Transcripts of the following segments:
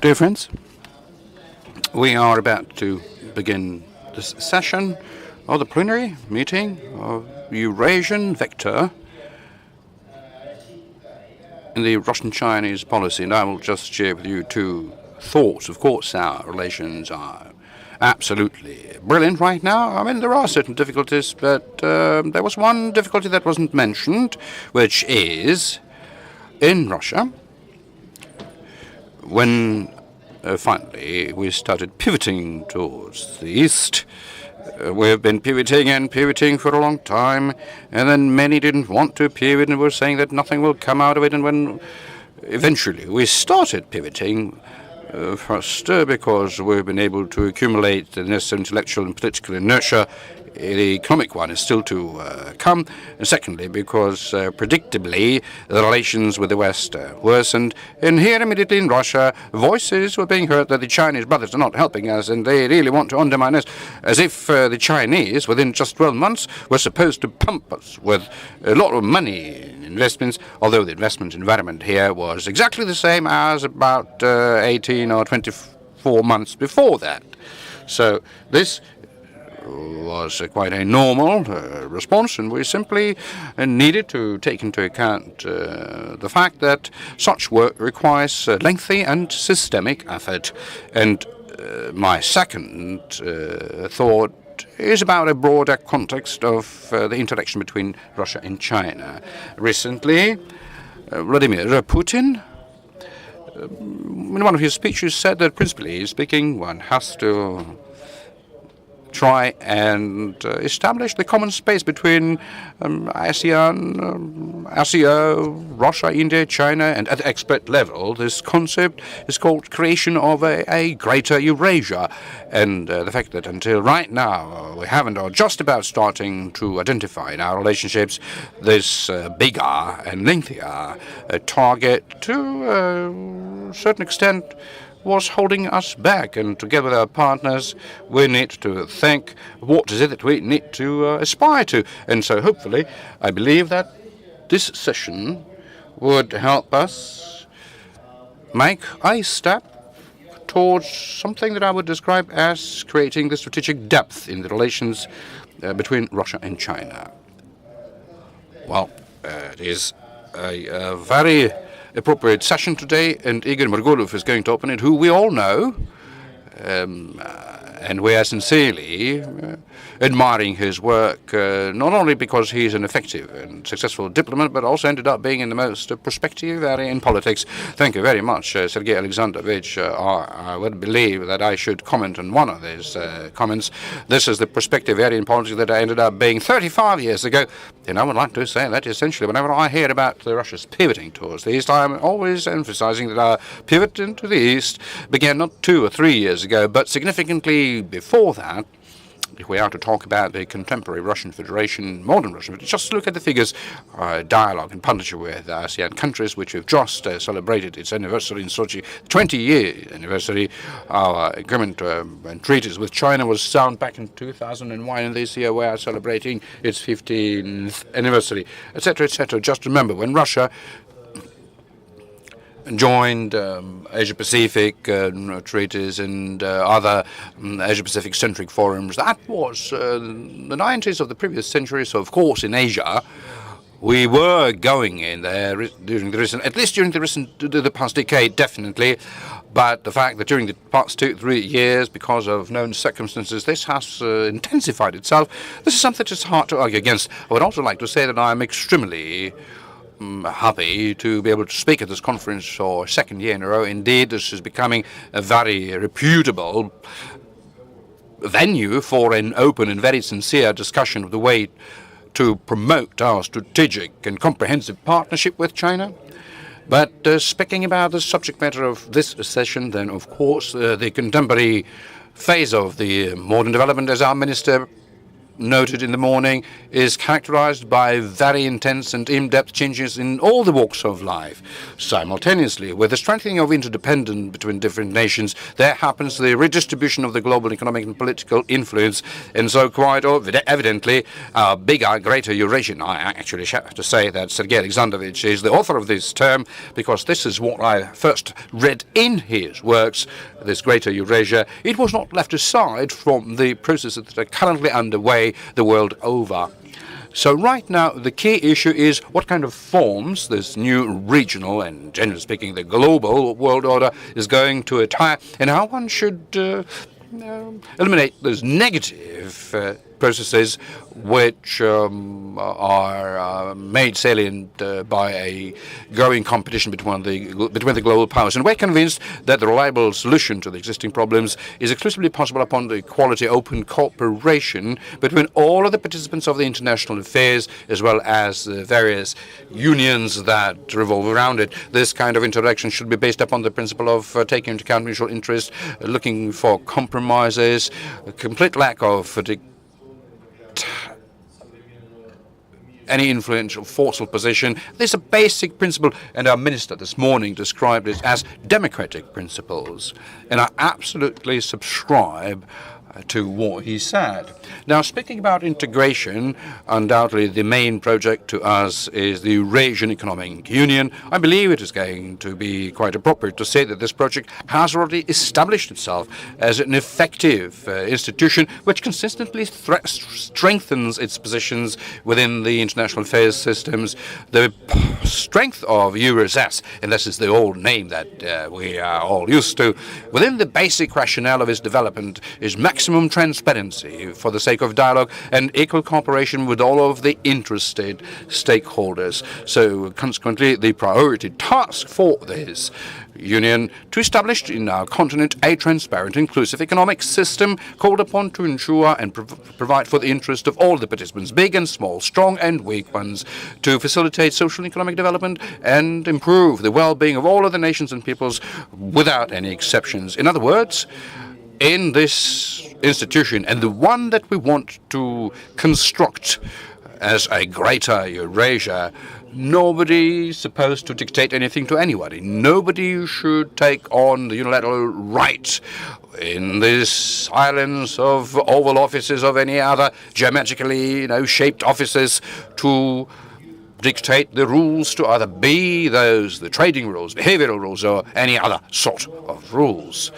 Dear friends, we are about to begin this session of the plenary meeting of Eurasian vector in the Russian-Chinese policy, and I will just share with you two thoughts. Of course, our relations are absolutely brilliant right now. I mean, there are certain difficulties, but there was one difficulty that wasn't mentioned, which is in Russia, when finally we started pivoting towards the east. We have been pivoting and pivoting for a long time, and then many didn't want to pivot and were saying that nothing will come out of it. And when eventually we started pivoting, first because we've been able to accumulate the necessary intellectual and political inertia, the economic one is still to come, and secondly because predictably the relations with the West worsened, and here immediately in Russia voices were being heard that the Chinese brothers are not helping us and they really want to undermine us, as if the Chinese within just 12 months were supposed to pump us with a lot of money in investments, although the investment environment here was exactly the same as about 18 or 24 months before that. So this was quite a normal response, and we simply needed to take into account the fact that such work requires lengthy and systemic effort. And my second thought is about a broader context of the interaction between Russia and China. Recently, Vladimir Putin, in one of his speeches, said that principally speaking, one has to try and establish the common space between ASEAN, Russia, India, China, and at the expert level. This concept is called creation of a greater Eurasia. And the fact that until right now we haven't, or just about starting to identify in our relationships this bigger and lengthier target, to a certain extent was holding us back, and together with our partners we need to think what is it that we need to aspire to. And so hopefully I believe that this session would help us make a step towards something that I would describe as creating the strategic depth in the relations between Russia and China. Well, it is a very appropriate session today, and Igor MORGULOV is going to open it, who we all know, and we are sincerely admiring his work, not only because he's an effective and successful diplomat, but also ended up being in the most prospective area in politics. Thank you very much, Sergey Alexandrovich. I would believe that I should comment on one of these comments. This is the prospective area in politics that I ended up being 35 years ago. And I would like to say that essentially whenever I hear about Russia's pivoting towards the east, I'm always emphasizing that our pivot into the east began not 2 or 3 years ago, but significantly before that. If we are to talk about the contemporary Russian Federation, modern Russian Federation, just look at the figures, dialogue and partnership with ASEAN countries, which have just celebrated its anniversary in Sochi, 20-year anniversary. Our agreement and treaties with China was signed back in 2001, and this year we are celebrating its 15th anniversary, etc., etc. Just remember, when Russia joined Asia-Pacific treaties and other Asia-Pacific centric forums. That was the 90s of the previous century. So, of course, in Asia, we were going in there during the recent, at least during the past decade, definitely. But the fact that during the past 2-3 years, because of known circumstances, this has intensified itself. This is something that's hard to argue against. I would also like to say that I am extremely happy to be able to speak at this conference for a second year in a row. Indeed, this is becoming a very reputable venue for an open and very sincere discussion of the way to promote our strategic and comprehensive partnership with China. But speaking about the subject matter of this session, then of course the contemporary phase of the modern development, as our minister noted in the morning, is characterized by very intense and in-depth changes in all the walks of life. Simultaneously, with the strengthening of interdependence between different nations, there happens the redistribution of the global economic and political influence, and so quite evidently, our bigger, greater Eurasian, I actually have to say that Sergey Alexandrovich is the author of this term, because this is what I first read in his works, this greater Eurasia. It was not left aside from the processes that are currently underway the world over. So right now, the key issue is what kind of forms this new regional and, generally speaking, the global world order is going to attire, and how one should eliminate those negative processes which are made salient by a growing competition between the global powers. And we're convinced that the reliable solution to the existing problems is exclusively possible upon the quality open cooperation between all of the participants of the international affairs, as well as the various unions that revolve around it. This kind of interaction should be based upon the principle of taking into account mutual interest, looking for compromises, a complete lack of any influential, forceful position. This is a basic principle, and our minister this morning described it as democratic principles. And I absolutely subscribe to what he said. Now, speaking about integration, undoubtedly the main project to us is the Eurasian Economic Union. I believe it is going to be quite appropriate to say that this project has already established itself as an effective institution which consistently strengthens its positions within the international affairs systems. The strength of Eurasian, and this is the old name that we are all used to, within the basic rationale of its development is maximum transparency for the sake of dialogue and equal cooperation with all of the interested stakeholders. So consequently, the priority task for this union to establish in our continent a transparent, inclusive economic system called upon to ensure and provide for the interest of all the participants, big and small, strong and weak ones, to facilitate social and economic development and improve the well-being of all of the nations and peoples without any exceptions. In other words, in this institution, and the one that we want to construct as a greater Eurasia, nobody is supposed to dictate anything to anybody. Nobody should take on the unilateral right in this islands of oval offices of any other geometrically shaped offices to dictate the rules to either be those, the trading rules, behavioral rules, or any other sort of rules.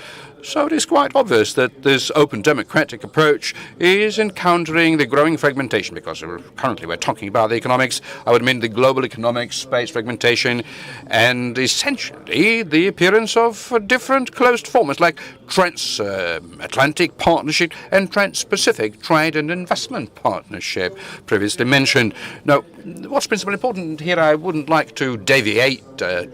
So it is quite obvious that this open democratic approach is encountering the growing fragmentation, because currently we're talking about the economics, I would mean the global economic space fragmentation, and essentially the appearance of different closed formats like Trans-Atlantic Partnership and Trans-Pacific Trade and Investment Partnership, previously mentioned. Now, what's principally important here, I wouldn't like to deviate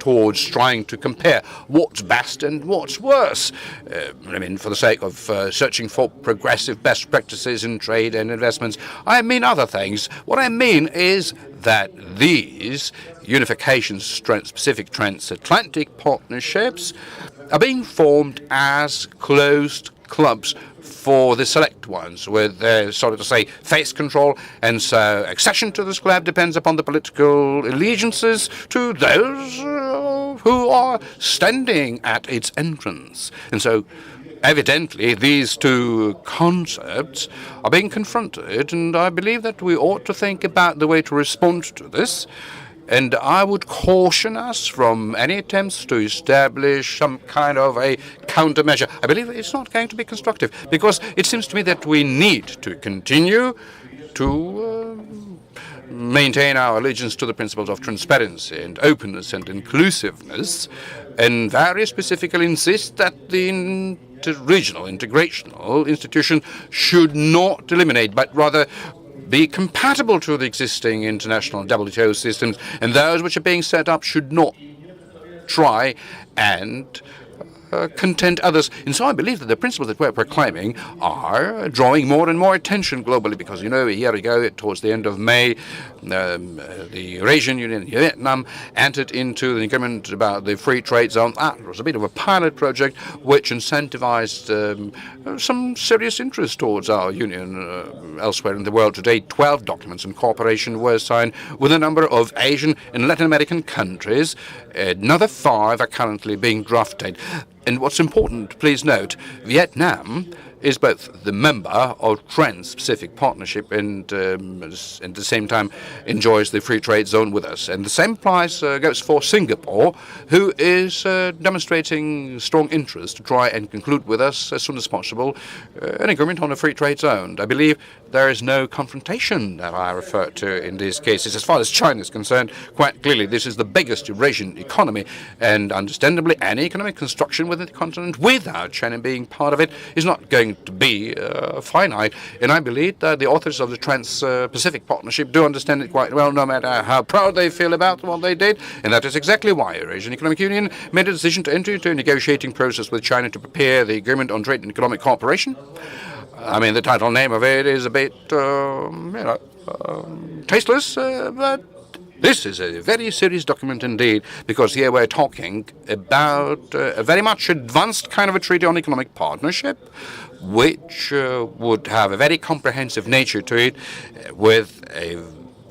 towards trying to compare what's best and what's worse. For the sake of searching for progressive best practices in trade and investments, I mean other things. What I mean is that these unifications, Trans-Pacific, Trans-Atlantic partnerships, are being formed as closed clubs for the select ones, with their, so to say, face control, and so accession to this club depends upon the political allegiances to those who are standing at its entrance. And so, evidently, these two concepts are being confronted, and I believe that we ought to think about the way to respond to this. And I would caution us from any attempts to establish some kind of a countermeasure. I believe it's not going to be constructive, because it seems to me that we need to continue to maintain our allegiance to the principles of transparency and openness and inclusiveness, and very specifically insist that the regional integrational institution should not eliminate, but rather be compatible to the existing international WTO systems, and those which are being set up should not try and content others. And so I believe that the principles that we're proclaiming are drawing more and more attention globally, because, a year ago, towards the end of May, the Eurasian Union and Vietnam entered into the agreement about the free trade zone. That was a bit of a pilot project which incentivized some serious interest towards our union elsewhere in the world. Today, 12 documents on cooperation were signed with a number of Asian and Latin American countries. Another 5 are currently being drafted. And what's important, please note, Vietnam is both the member of Trans-Pacific Partnership and at the same time enjoys the free trade zone with us. And the same applies goes for Singapore, who is demonstrating strong interest to try and conclude with us as soon as possible an agreement on a free trade zone. I believe there is no confrontation that I refer to in these cases. As far as China is concerned, quite clearly this is the biggest Eurasian economy, and understandably any economic construction within the continent without China being part of it is not going to be finite. And I believe that the authors of the Trans-Pacific Partnership do understand it quite well, no matter how proud they feel about what they did. And that is exactly why Eurasian Economic Union made a decision to enter into a negotiating process with China to prepare the agreement on trade and economic cooperation. I mean, the title name of it is a bit, tasteless, but this is a very serious document indeed, because here we're talking about a very much advanced kind of a treaty on economic partnership, which would have a very comprehensive nature to it, with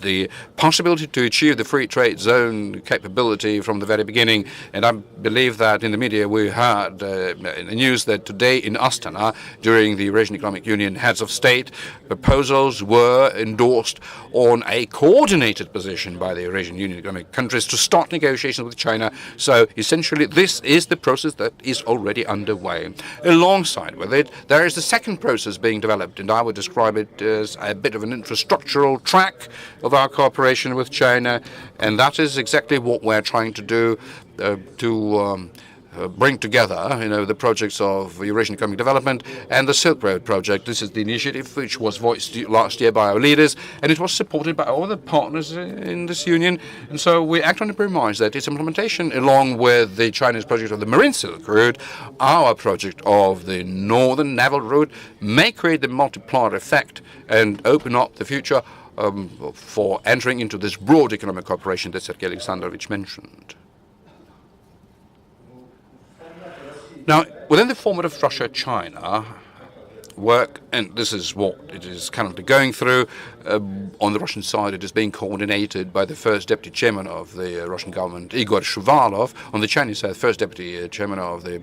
the possibility to achieve the free trade zone capability from the very beginning. And I believe that in the media we heard news that today in Astana, during the Eurasian Economic Union Heads of State, proposals were endorsed on a coordinated position by the Eurasian Union economic countries to start negotiations with China. So essentially this is the process that is already underway. Alongside with it, there is the second process being developed, and I would describe it as a bit of an infrastructural track of our cooperation with China, and that is exactly what we're trying to do to bring together, the projects of Eurasian Economic Development and the Silk Road project. This is the initiative which was voiced last year by our leaders, and it was supported by all the partners in this union. And so we act on the premise that its implementation, along with the Chinese project of the Marine Silk Route, our project of the Northern Naval Route, may create the multiplier effect and open up the future for entering into this broad economic cooperation that Sergey Alexandrovich mentioned. Now, within the format of Russia-China work, and this is what it is currently going through, on the Russian side it is being coordinated by the first deputy chairman of the Russian government, Igor Shuvalov. On the Chinese side, first deputy chairman of the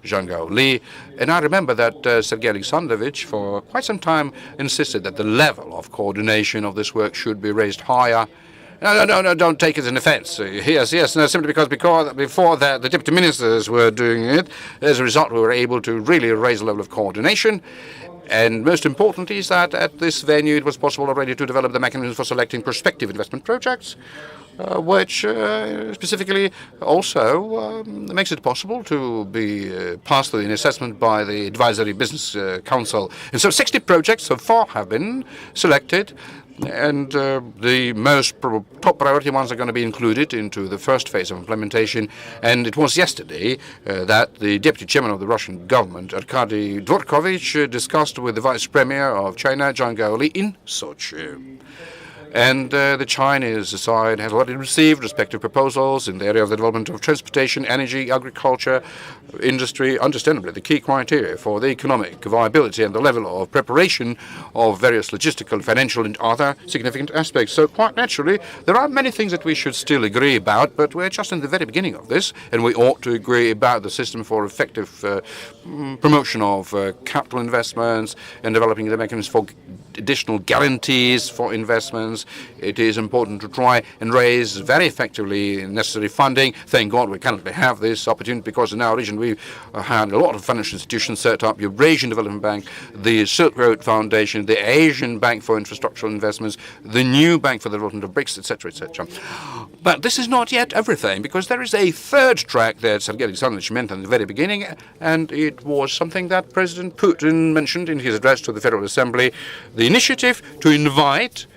Zhang Gaoli. And I remember that Sergey Alexandrovich for quite some time insisted that the level of coordination of this work should be raised higher. No, don't take it as an offense. Yes, no, simply because before that the deputy ministers were doing it. As a result, we were able to really raise the level of coordination. And most importantly is that at this venue it was possible already to develop the mechanism for selecting prospective investment projects, which specifically also makes it possible to be passed through an assessment by the Advisory Business Council. And so 60 projects so far have been selected, and the most top priority ones are going to be included into the first phase of implementation. And it was yesterday that the deputy chairman of the Russian government, Arkady Dvorkovich, discussed with the vice premier of China, Zhang Gaoli, in Sochi. And the Chinese side has already received respective proposals in the area of the development of transportation, energy, agriculture, industry. Understandably, the key criteria for the economic viability and the level of preparation of various logistical, financial, and other significant aspects. So quite naturally, there are many things that we should still agree about, but we're just in the very beginning of this, and we ought to agree about the system for effective promotion of capital investments and developing the mechanisms for additional guarantees for investments. It is important to try and raise very effectively necessary funding. Thank God we currently have this opportunity, because in our region we've had a lot of financial institutions set up: Eurasian Development Bank, the Silk Road Foundation, the Asian Bank for Infrastructural Investments, the new Bank for the Development of BRICS, etc., etc. But this is not yet everything, because there is a third track that Sergey Alexandrovich mentioned in the very beginning, and it was something that President Putin mentioned in his address to the Federal Assembly: the initiative to invite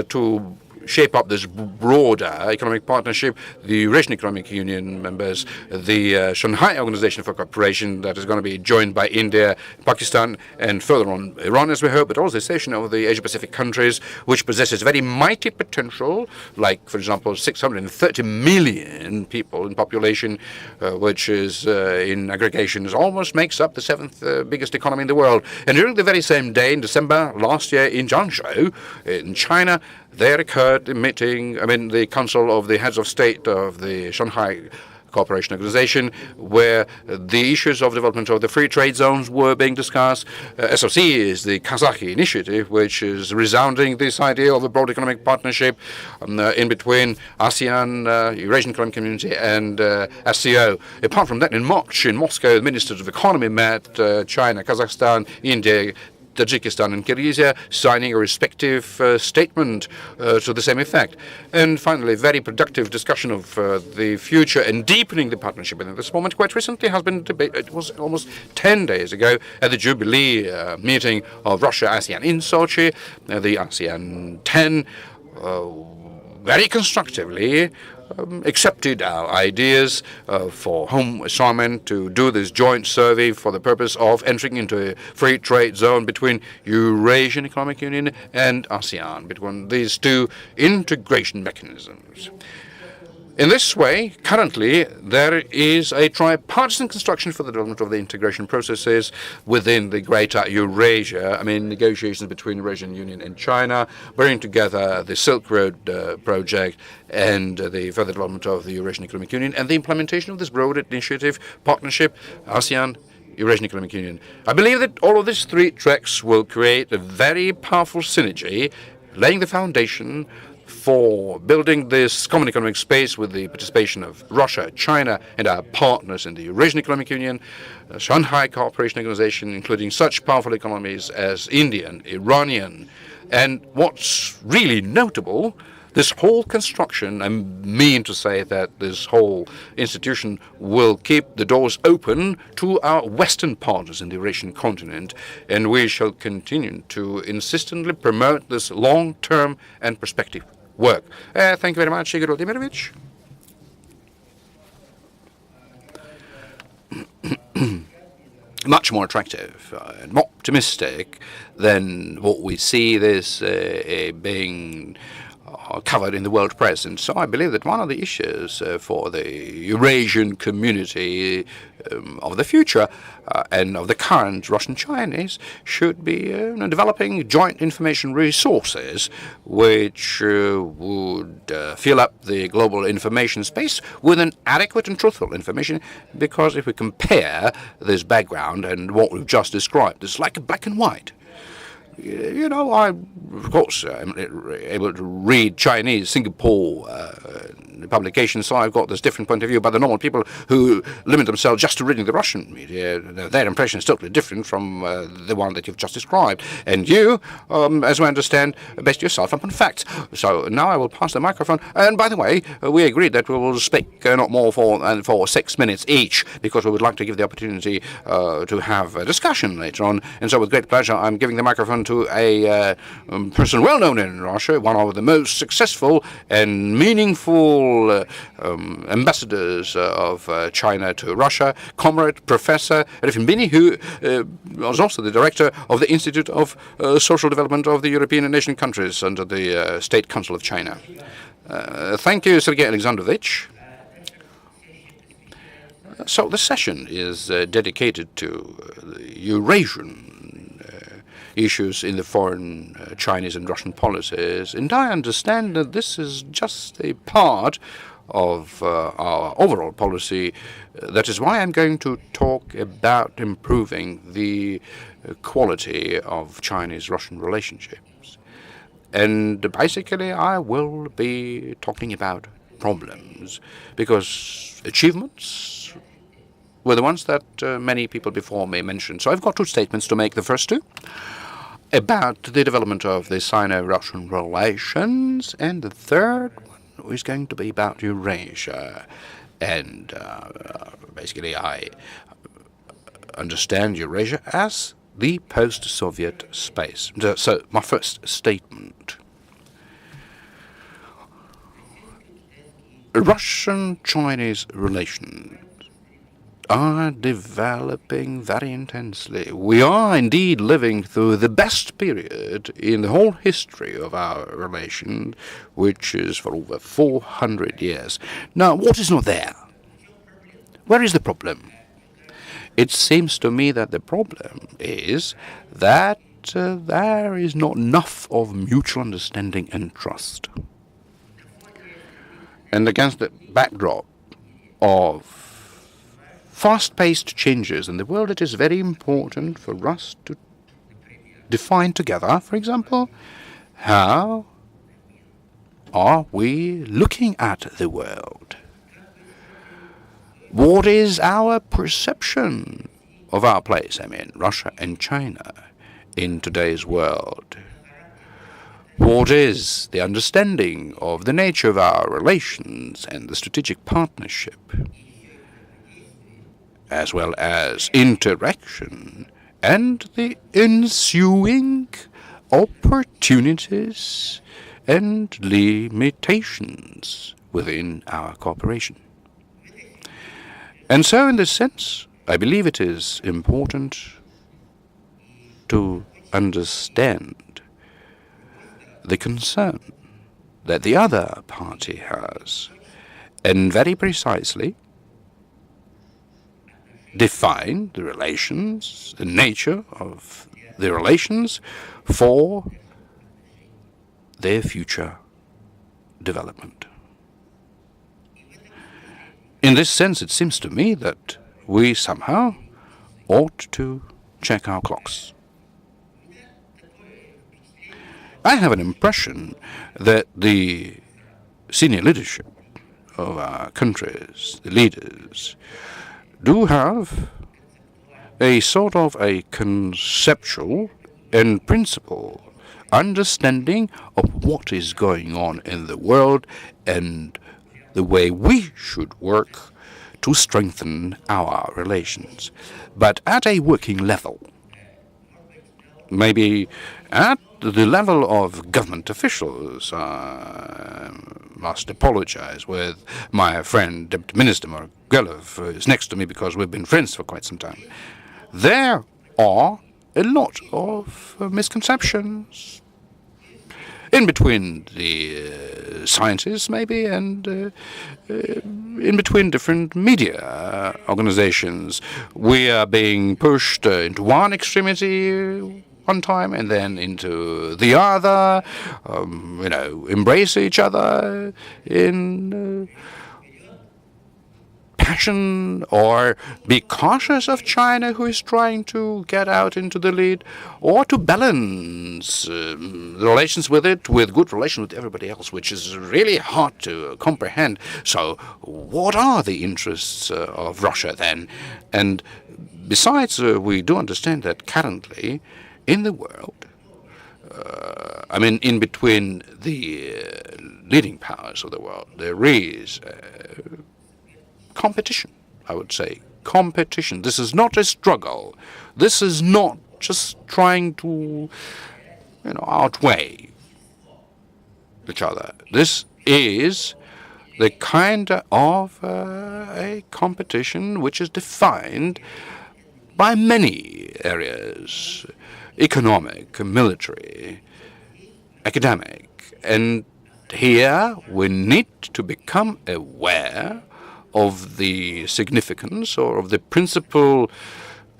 to shape up this broader economic partnership, the Eurasian Economic Union members, the Shanghai Organization for Cooperation that is going to be joined by India, Pakistan, and further on Iran, as we hope, but also the session of the Asia-Pacific countries, which possesses very mighty potential, like, for example, 630 million people in population, which is in aggregations almost makes up the seventh biggest economy in the world. And during the very same day, in December last year in Zhangzhou, in China, there occurred a meeting, the Council of the Heads of State of the Shanghai Cooperation Organization, where the issues of development of the free trade zones were being discussed. SOC is the Kazakh initiative, which is resounding this idea of a broad economic partnership in between ASEAN, Eurasian Economic Community, and SCO. Apart from that, in March in Moscow, the ministers of economy met China, Kazakhstan, India, Tajikistan and Kyrgyzstan, signing a respective statement to the same effect. And finally, very productive discussion of the future and deepening the partnership. And at this moment, quite recently, has been debated. It was almost 10 days ago at the Jubilee meeting of Russia-ASEAN in Sochi, the ASEAN 10 very constructively accepted our ideas for home assignment to do this joint survey for the purpose of entering into a free trade zone between Eurasian Economic Union and ASEAN, between these two integration mechanisms. In this way, currently, there is a tripartisan construction for the development of the integration processes within the greater Eurasia. Negotiations between Eurasian Union and China, bringing together the Silk Road project and the further development of the Eurasian Economic Union and the implementation of this broad initiative, partnership, ASEAN, Eurasian Economic Union. I believe that all of these three tracks will create a very powerful synergy, laying the foundation for building this common economic space with the participation of Russia, China, and our partners in the Eurasian Economic Union, the Shanghai Cooperation Organization, including such powerful economies as Indian, Iranian. And what's really notable, this whole construction, I mean to say that this whole institution will keep the doors open to our Western partners in the Eurasian continent, and we shall continue to insistently promote this long-term and perspective work. Thank you very much, Igor Vladimirovich. Much more attractive and more optimistic than what we see this being covered in the world press. And so I believe that one of the issues for the Eurasian community of the future and of the current Russian Chinese should be developing joint information resources which would fill up the global information space with an adequate and truthful information, because if we compare this background and what we've just described, it's like a black and white. I, of course, am able to read Chinese, Singapore publications, so I've got this different point of view. But the normal people who limit themselves just to reading the Russian media, their impression is totally different from the one that you've just described. And you, as I understand, based yourself upon facts. So now I will pass the microphone. And by the way, we agreed that we will speak not more for 6 minutes each, because we would like to give the opportunity to have a discussion later on. And so with great pleasure, I'm giving the microphone to a person well known in Russia, one of the most successful and meaningful ambassadors of China to Russia, Comrade Professor Refinbini, who was also the director of the Institute of Social Development of the European and Asian countries under the State Council of China. Thank you, Sergey Alexandrovich. So this session is dedicated to the Eurasian issues in the foreign Chinese and Russian policies, and I understand that this is just a part of our overall policy. That is why I'm going to talk about improving the quality of Chinese-Russian relationships. And basically, I will be talking about problems, because achievements were the ones that many people before me mentioned. So I've got two statements to make. The first two about the development of the Sino-Russian relations, and the third one is going to be about Eurasia. And basically, I understand Eurasia as the post-Soviet space. So my first statement. Russian-Chinese relations are developing very intensely. We are indeed living through the best period in the whole history of our relation, which is for over 400 years. Now, what is not there? Where is the problem? It seems to me that the problem is that there is not enough of mutual understanding and trust. And against the backdrop of fast-paced changes in the world, it is very important for us to define together, for example, how are we looking at the world? What is our perception of our place, I mean, Russia and China, in today's world? What is the understanding of the nature of our relations and the strategic partnership, as well as interaction and the ensuing opportunities and limitations within our cooperation? And so, in this sense, I believe it is important to understand the concern that the other party has, and very precisely define the relations, the nature of the relations for their future development. In this sense, it seems to me that we somehow ought to check our clocks. I have an impression that the senior leadership of our countries, the leaders, do have a sort of a conceptual and principle understanding of what is going on in the world and the way we should work to strengthen our relations. But at a working level, maybe at the level of government officials, I must apologize with my friend Deputy Minister MORGULOV, who is next to me because we've been friends for quite some time. There are a lot of misconceptions in between the scientists, maybe, and in between different media organizations. We are being pushed into one extremity one time and then into the other, embrace each other in passion, or be cautious of China, who is trying to get out into the lead, or to balance the relations with it with good relations with everybody else, which is really hard to comprehend. So what are the interests of Russia then? And besides, we do understand that currently in the world, in between the leading powers of the world, there is competition, I would say. Competition. This is not a struggle. This is not just trying to, outweigh each other. This is the kind of a competition which is defined by many areas: economic, military, academic. And here we need to become aware of the significance or of the principal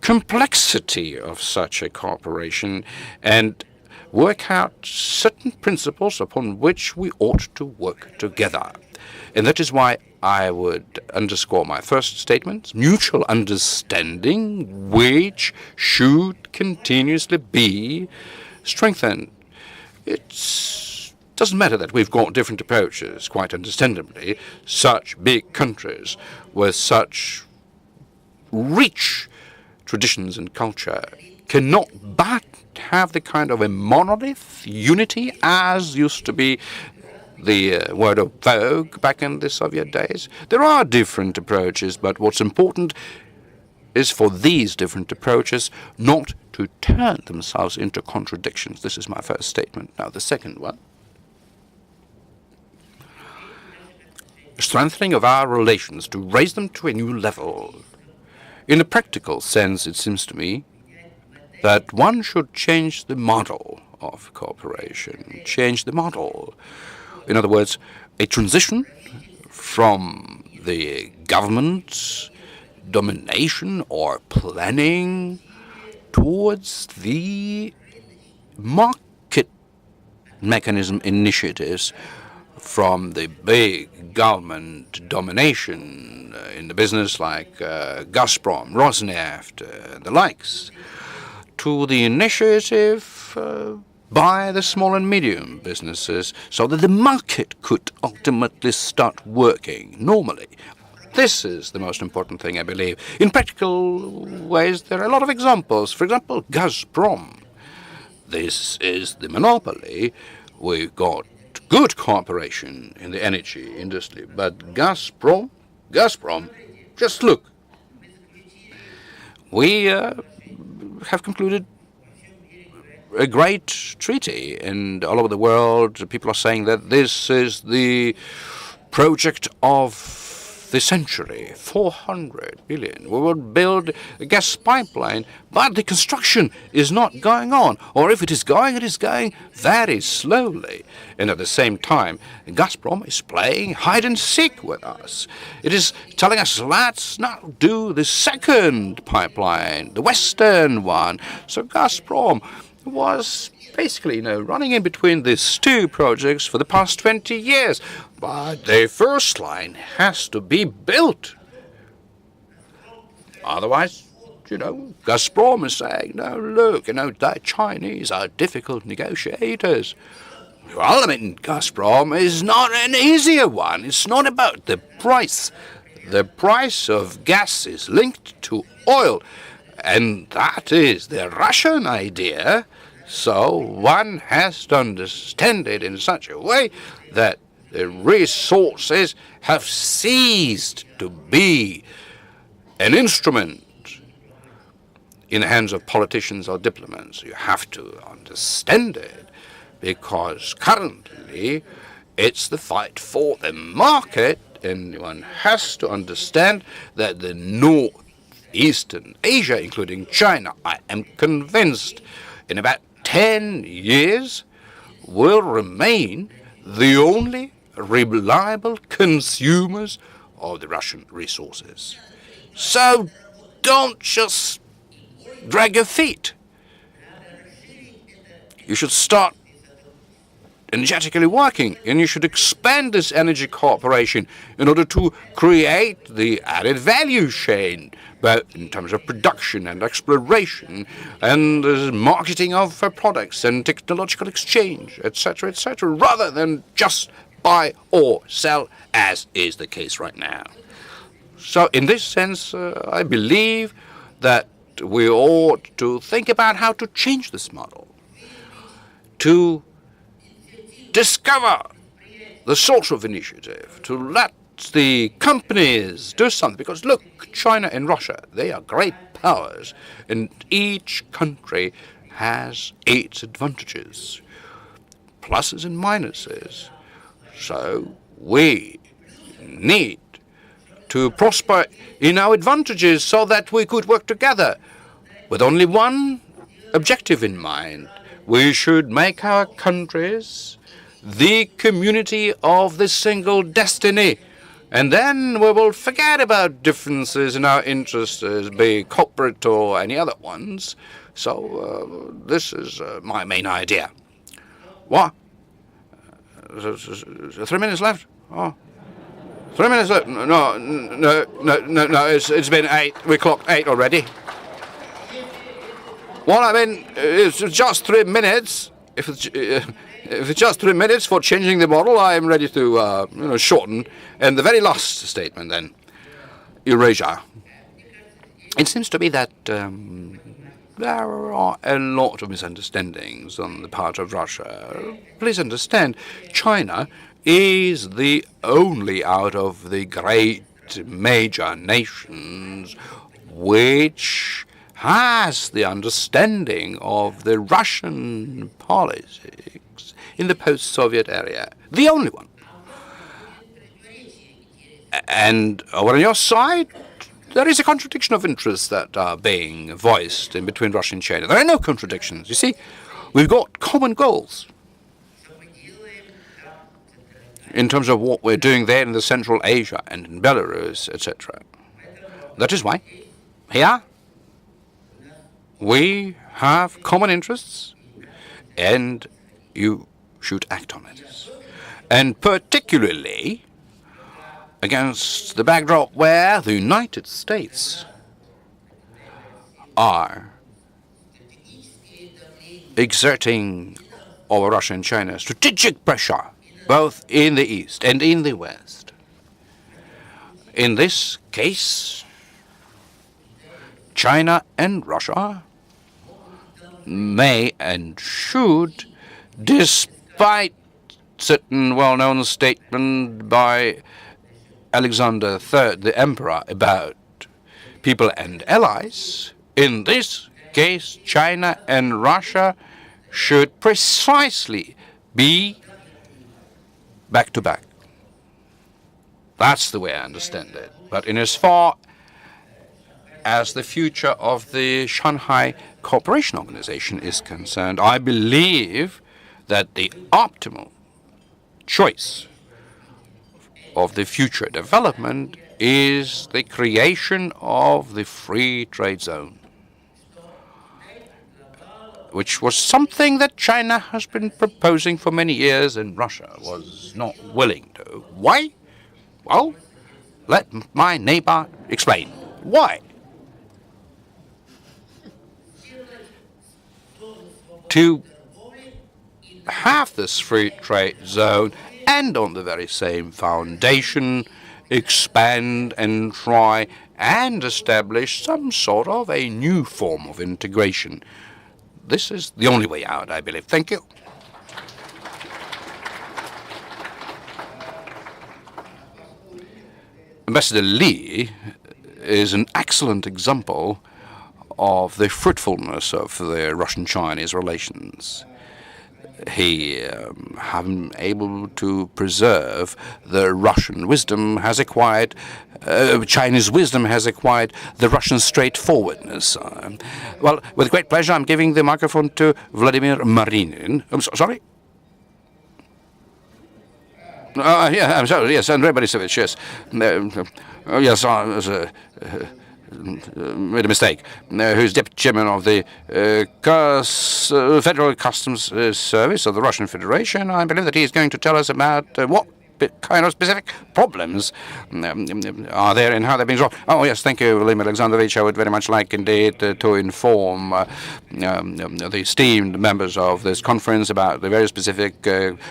complexity of such a cooperation, and work out certain principles upon which we ought to work together. And that is why I would underscore my first statement: mutual understanding, which should continuously be strengthened. It doesn't matter that we've got different approaches, quite understandably. Such big countries with such rich traditions and culture cannot but have the kind of a monolith unity as used to be the word of vogue back in the Soviet days. There are different approaches, but what's important is for these different approaches not to turn themselves into contradictions. This is my first statement. Now, the second one. strengthening of our relations, to raise them to a new level. In a practical sense, it seems to me that one should change the model of cooperation, change the model. In other words, a transition from the government domination or planning towards the market mechanism initiatives, from the big government domination in the business like Gazprom, Rosneft, the likes, to the initiative by the small and medium businesses, so that the market could ultimately start working normally. This is the most important thing, I believe. In practical ways, there are a lot of examples. For example, Gazprom. This is the monopoly. We've got good cooperation in the energy industry, but Gazprom, just look. We have concluded a great treaty, and all over the world people are saying that this is the project of the century, 400 billion. We will build a gas pipeline, but the construction is not going on. Or if it is going very slowly. And at the same time, Gazprom is playing hide and seek with us. It is telling us, let's now do the second pipeline, the western one. So Gazprom was basically, running in between these two projects for the past 20 years. But the first line has to be built. Otherwise, Gazprom is saying, no, look, the Chinese are difficult negotiators. Well, Gazprom is not an easier one. It's not about the price. The price of gas is linked to oil, and that is the Russian idea. So one has to understand it in such a way that the resources have ceased to be an instrument in the hands of politicians or diplomats. You have to understand it, because currently it's the fight for the market, and one has to understand that the Northeastern Asia, including China, I am convinced, in about 10 years will remain the only reliable consumers of the Russian resources. So don't just drag your feet. You should start energetically working, and you should expand this energy cooperation in order to create the added value chain, both in terms of production and exploration, and the marketing of products and technological exchange, etc., rather than just buy or sell, as is the case right now. So in this sense, I believe that we ought to think about how to change this model, to discover the source of initiative, to let the companies do something. Because look, China and Russia, they are great powers, and each country has its advantages, pluses and minuses. So we need to prosper in our advantages so that we could work together with only one objective in mind. We should make our countries the community of the single destiny, and then we will forget about differences in our interests, be corporate or any other ones. So this is my main idea. What? 3 minutes left? Oh. 3 minutes left? No, it's been 8. We clocked 8 already. Well, it's just 3 minutes. If it's just 3 minutes for changing the model, I am ready to shorten. And the very last statement then, Eurasia. It seems to me that there are a lot of misunderstandings on the part of Russia. Please understand, China is the only out of the great major nations which has the understanding of the Russian politics in the post-Soviet area. The only one. And over on your side, there is a contradiction of interests that are being voiced in between Russia and China. There are no contradictions. You see, we've got common goals in terms of what we're doing there in the Central Asia and in Belarus, etc. That is why here we have common interests, and you should act on it. And particularly against the backdrop where the United States are exerting over Russia and China strategic pressure, both in the East and in the West. In this case, China and Russia may and should, despite certain well-known statement by Alexander III, the Emperor, about people and allies, in this case, China and Russia should precisely be back to back. That's the way I understand it. But in as far as the future of the Shanghai Cooperation Organization is concerned, I believe that the optimal choice of the future development is the creation of the free trade zone, which was something that China has been proposing for many years and Russia was not willing to. Why? Well, let my neighbor explain. Why? To have this free trade zone and on the very same foundation expand and try and establish some sort of a new form of integration. This is the only way out, I believe. Thank you. Ambassador Li is an excellent example of the fruitfulness of the Russian-Chinese relations. He has been able to preserve the Russian wisdom, has acquired, Chinese wisdom has acquired the Russian straightforwardness. Well, with great pleasure, I'm giving the microphone to Vladimir Marinin. I'm sorry? Yeah, I'm sorry, yes, Andrey Borisovich, yes. Yes, I was made a mistake. Who's deputy chairman of the Federal Customs Service of the Russian Federation. I believe that he is going to tell us about what kind of specific problems are there and how they've been resolved. Oh, yes, thank you, Vladimir Alexandrovich. I would very much like indeed to inform the esteemed members of this conference about the very specific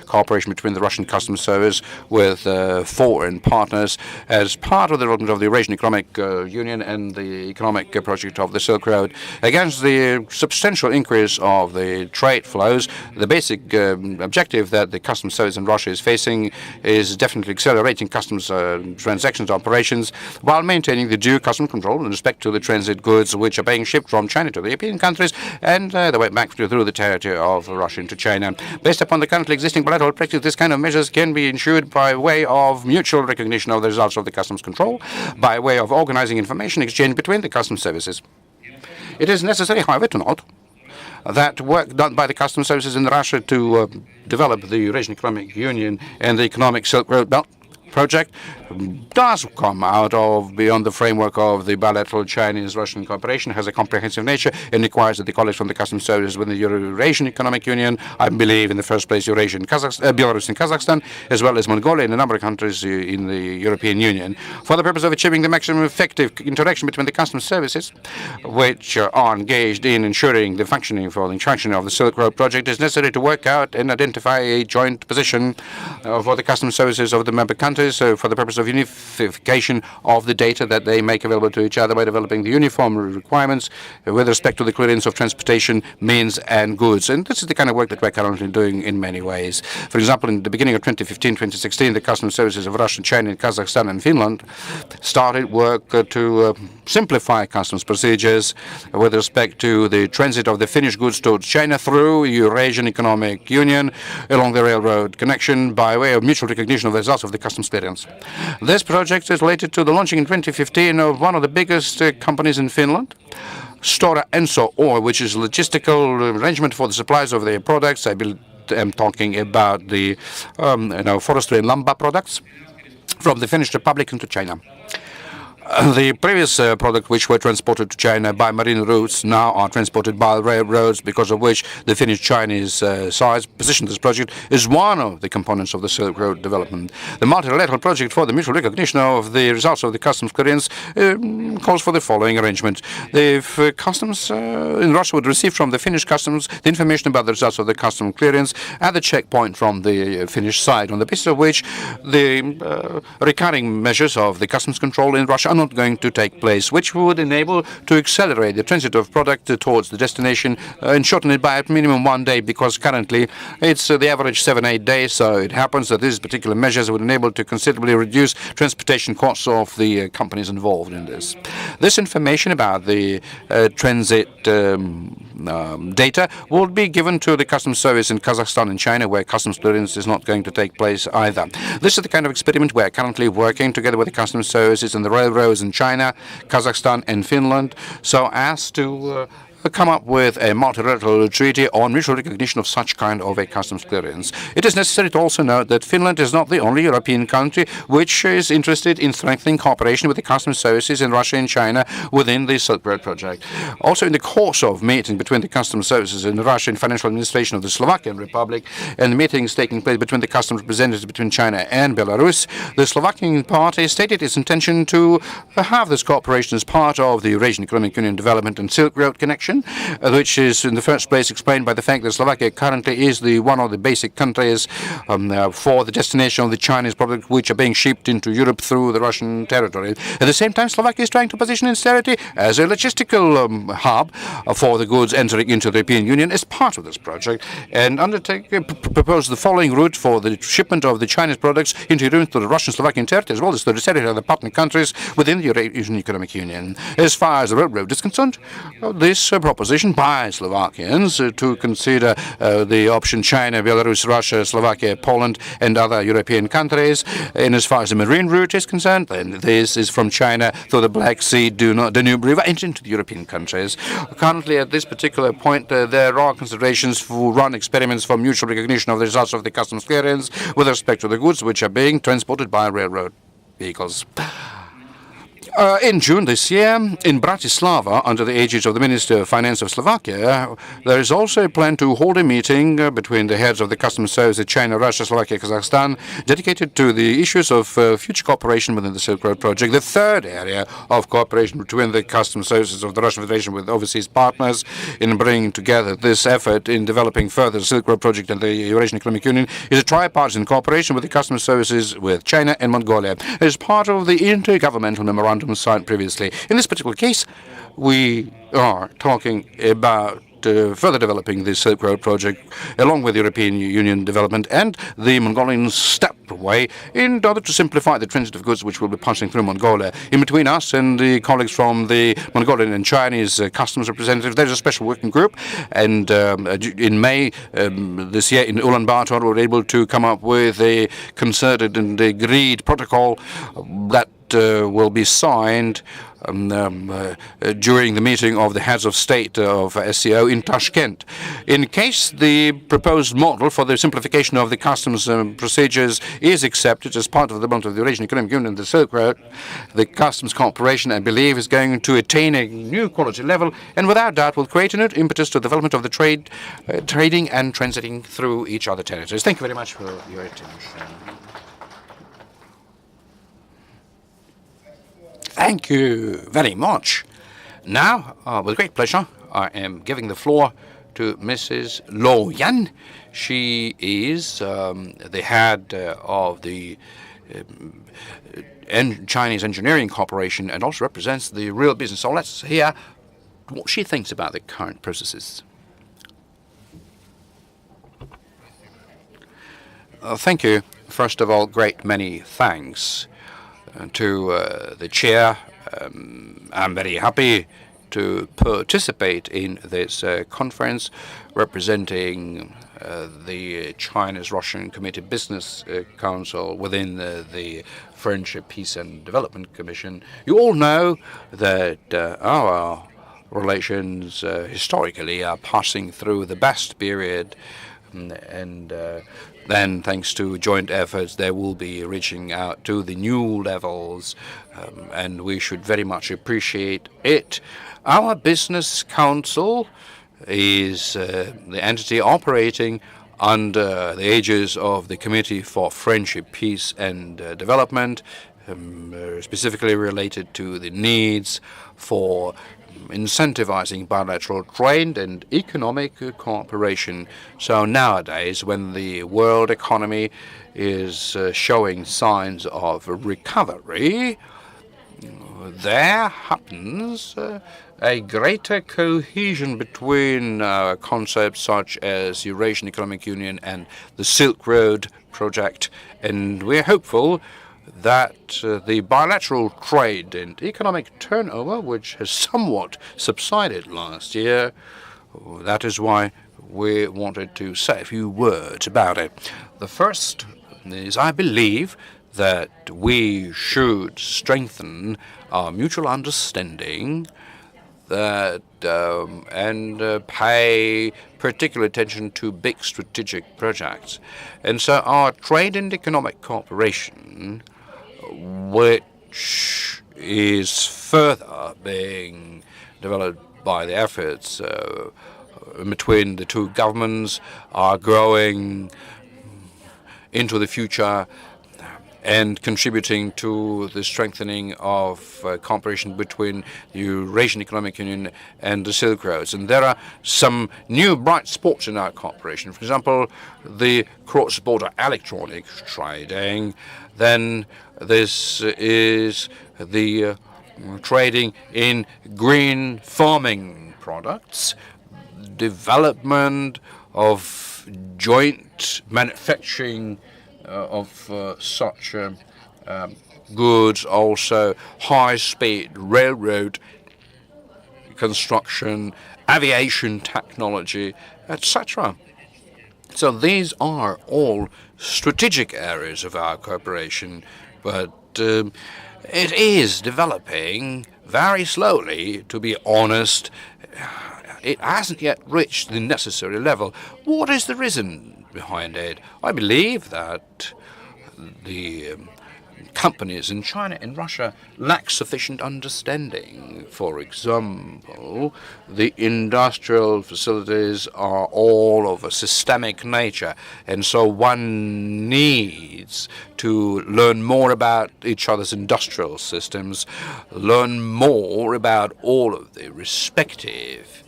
cooperation between the Russian Customs Service with foreign partners as part of the development of the Eurasian Economic Union and the economic project of the Silk Road. Against the substantial increase of the trade flows, the basic objective that the Customs Service in Russia is facing is definitely accelerating customs transactions operations while maintaining the due customs control in respect to the transit goods which are being shipped from China to the European countries and the way back through the territory of Russia into China. Based upon the currently existing bilateral practice, this kind of measures can be ensured by way of mutual recognition of the results of the customs control, by way of organizing information exchange between the customs services. It is necessary, however, to note that work done by the customs services in Russia to develop the Eurasian Economic Union and the Economic Silk Road Belt project does come out of beyond the framework of the bilateral Chinese-Russian cooperation, has a comprehensive nature, and requires that the colleagues from the customs services within the Eurasian Economic Union, I believe in the first place Belarus and Kazakhstan, as well as Mongolia and a number of countries in the European Union, for the purpose of achieving the maximum effective interaction between the customs services, which are engaged in ensuring the functioning for the function of the Silk Road project, is necessary to work out and identify a joint position for the customs services of the member countries, for the purpose of unification of the data that they make available to each other by developing the uniform requirements with respect to the clearance of transportation means and goods. And this is the kind of work that we're currently doing in many ways. For example, in the beginning of 2015-2016, the customs services of Russia, China, Kazakhstan, and Finland started work to simplify customs procedures with respect to the transit of the finished goods towards China through Eurasian Economic Union along the railroad connection by way of mutual recognition of the results of the customs clearance. This project is related to the launching in 2015 of one of the biggest companies in Finland, Stora Enso Oy, which is a logistical arrangement for the supplies of their products. I'm talking about the forestry and lumber products from the Finnish Republic into China. The previous products which were transported to China by marine routes now are transported by railroads, because of which the Finnish-Chinese size position this project is one of the components of the Silk Road development. The multilateral project for the mutual recognition of the results of the customs clearance calls for the following arrangement. The customs in Russia would receive from the Finnish customs the information about the results of the customs clearance at the checkpoint from the Finnish side, on the basis of which the recurring measures of the customs control in Russia are not going to take place, which would enable to accelerate the transit of product towards the destination and shorten it by at minimum 1 day, because currently it's the average 7-8 days. So it happens that these particular measures would enable to considerably reduce transportation costs of the companies involved in this. This information about the transit data will be given to the customs service in Kazakhstan and China, where customs clearance is not going to take place either. This is the kind of experiment we're currently working together with the customs services and the railroads in China, Kazakhstan and Finland, so as to come up with a multilateral treaty on mutual recognition of such kind of a customs clearance. It is necessary to also note that Finland is not the only European country which is interested in strengthening cooperation with the customs services in Russia and China within the Silk Road project. Also, in the course of meeting between the customs services in the Russian Financial Administration of the Slovakian Republic and meetings taking place between the customs representatives between China and Belarus, the Slovakian party stated its intention to have this cooperation as part of the Eurasian Economic Union development and Silk Road connection, which is in the first place explained by the fact that Slovakia currently is one of the basic countries for the destination of the Chinese products which are being shipped into Europe through the Russian territory. At the same time, Slovakia is trying to position its territory as a logistical hub for the goods entering into the European Union as part of this project, and propose the following route for the shipment of the Chinese products into the Russian-Slovakian territory, as well as to the territory of the partner countries within the Eurasian Economic Union. As far as the road is concerned, this proposition by Slovakians to consider the option China, Belarus, Russia, Slovakia, Poland and other European countries. And as far as the marine route is concerned, then this is from China through the Black Sea, Danube River and into the European countries. Currently at this particular point there are considerations for run experiments for mutual recognition of the results of the customs clearance with respect to the goods which are being transported by railroad vehicles. In June this year, in Bratislava, under the aegis of the Minister of Finance of Slovakia, there is also a plan to hold a meeting between the heads of the customs service of China, Russia, Slovakia, Kazakhstan, dedicated to the issues of future cooperation within the Silk Road project. The third area of cooperation between the customs services of the Russian Federation with overseas partners in bringing together this effort in developing further the Silk Road project and the Eurasian Economic Union is a tripartite cooperation with the customs services with China and Mongolia as part of the intergovernmental memorandum signed previously. In this particular case, we are talking about further developing the Silk Road project along with the European Union development and the Mongolian steppe way in order to simplify the transit of goods which will be passing through Mongolia. In between us and the colleagues from the Mongolian and Chinese customs representatives, there's a special working group, and in May this year in Ulaanbaatar we were able to come up with a concerted and agreed protocol that will be signed during the meeting of the heads of state of SCO in Tashkent. In case the proposed model for the simplification of the customs procedures is accepted as part of the development of the Eurasian Economic Union and the Silk Road, the customs cooperation, I believe, is going to attain a new quality level, and without doubt will create a new impetus to the development of the trading and transiting through each other territories. Thank you very much for your attention. Thank you very much. Now, with great pleasure, I am giving the floor to Mrs. Lo Yan. She is the head of the Chinese Engineering Corporation and also represents the real business. So let's hear what she thinks about the current processes. Thank you. First of all, great many thanks to the chair. I'm very happy to participate in this conference representing the China's Russian Committee Business Council within the French Peace and Development Commission. You all know that our relations historically are passing through the best period, and then thanks to joint efforts they will be reaching out to the new levels, and we should very much appreciate it. Our Business Council is the entity operating under the aegis of the Committee for Friendship, Peace and Development, specifically related to the needs for incentivizing bilateral trade and economic cooperation. So nowadays, when the world economy is showing signs of recovery, there happens a greater cohesion between concepts such as Eurasian Economic Union and the Silk Road project, and we're hopeful that the bilateral trade and economic turnover, which has somewhat subsided last year, that is why we wanted to say a few words about it. The first is, I believe that we should strengthen our mutual understanding that and pay particular attention to big strategic projects. And so our trade and economic cooperation, which is further being developed by the efforts between the two governments, are growing into the future and contributing to the strengthening of cooperation between the Eurasian Economic Union and the Silk Roads. And there are some new bright spots in our cooperation. For example, the cross-border electronic trading. Then this is the trading in green farming products, development of joint manufacturing of such goods, also high-speed railroad construction, aviation technology, etc. So these are all strategic areas of our cooperation, but it is developing very slowly, to be honest. It hasn't yet reached the necessary level. What is the reason behind it? I believe that the companies in China and Russia lack sufficient understanding. For example, the industrial facilities are all of a systemic nature, and so one needs to learn more about each other's industrial systems, learn more about all of the respective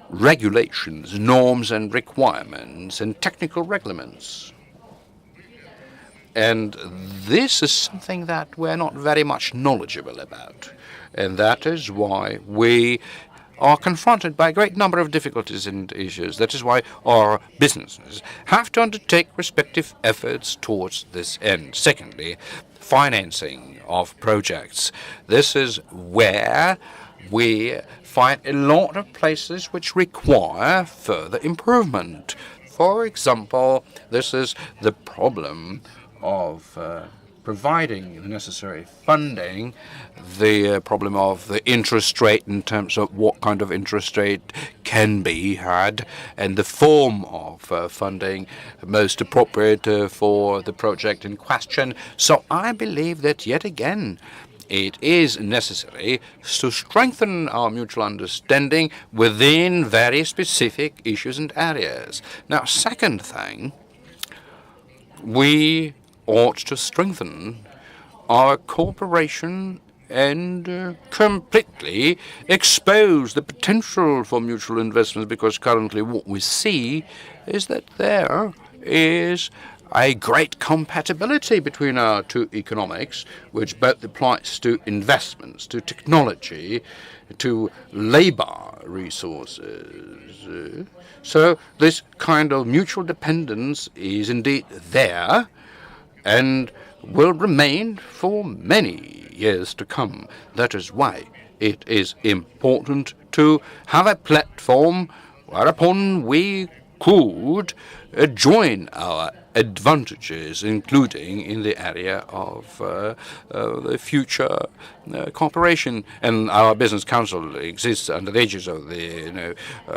regulations, norms and requirements and technical regulations. And this is something that we're not very much knowledgeable about. And that is why we are confronted by a great number of difficulties and issues. That is why our businesses have to undertake respective efforts towards this end. Secondly, financing of projects. This is where we find a lot of places which require further improvement. For example, this is the problem of providing the necessary funding, the problem of the interest rate in terms of what kind of interest rate can be had, and the form of funding most appropriate for the project in question. So I believe that yet again it is necessary to strengthen our mutual understanding within very specific issues and areas. Now, second thing, we ought to strengthen our cooperation and completely expose the potential for mutual investments, because currently what we see is that there is a great compatibility between our two economics, which both applies to investments, to technology, to labor resources. So this kind of mutual dependence is indeed there and will remain for many years to come. That is why it is important to have a platform whereupon we could join our advantages, including in the area of the future cooperation. And our Business Council exists under the aegis of the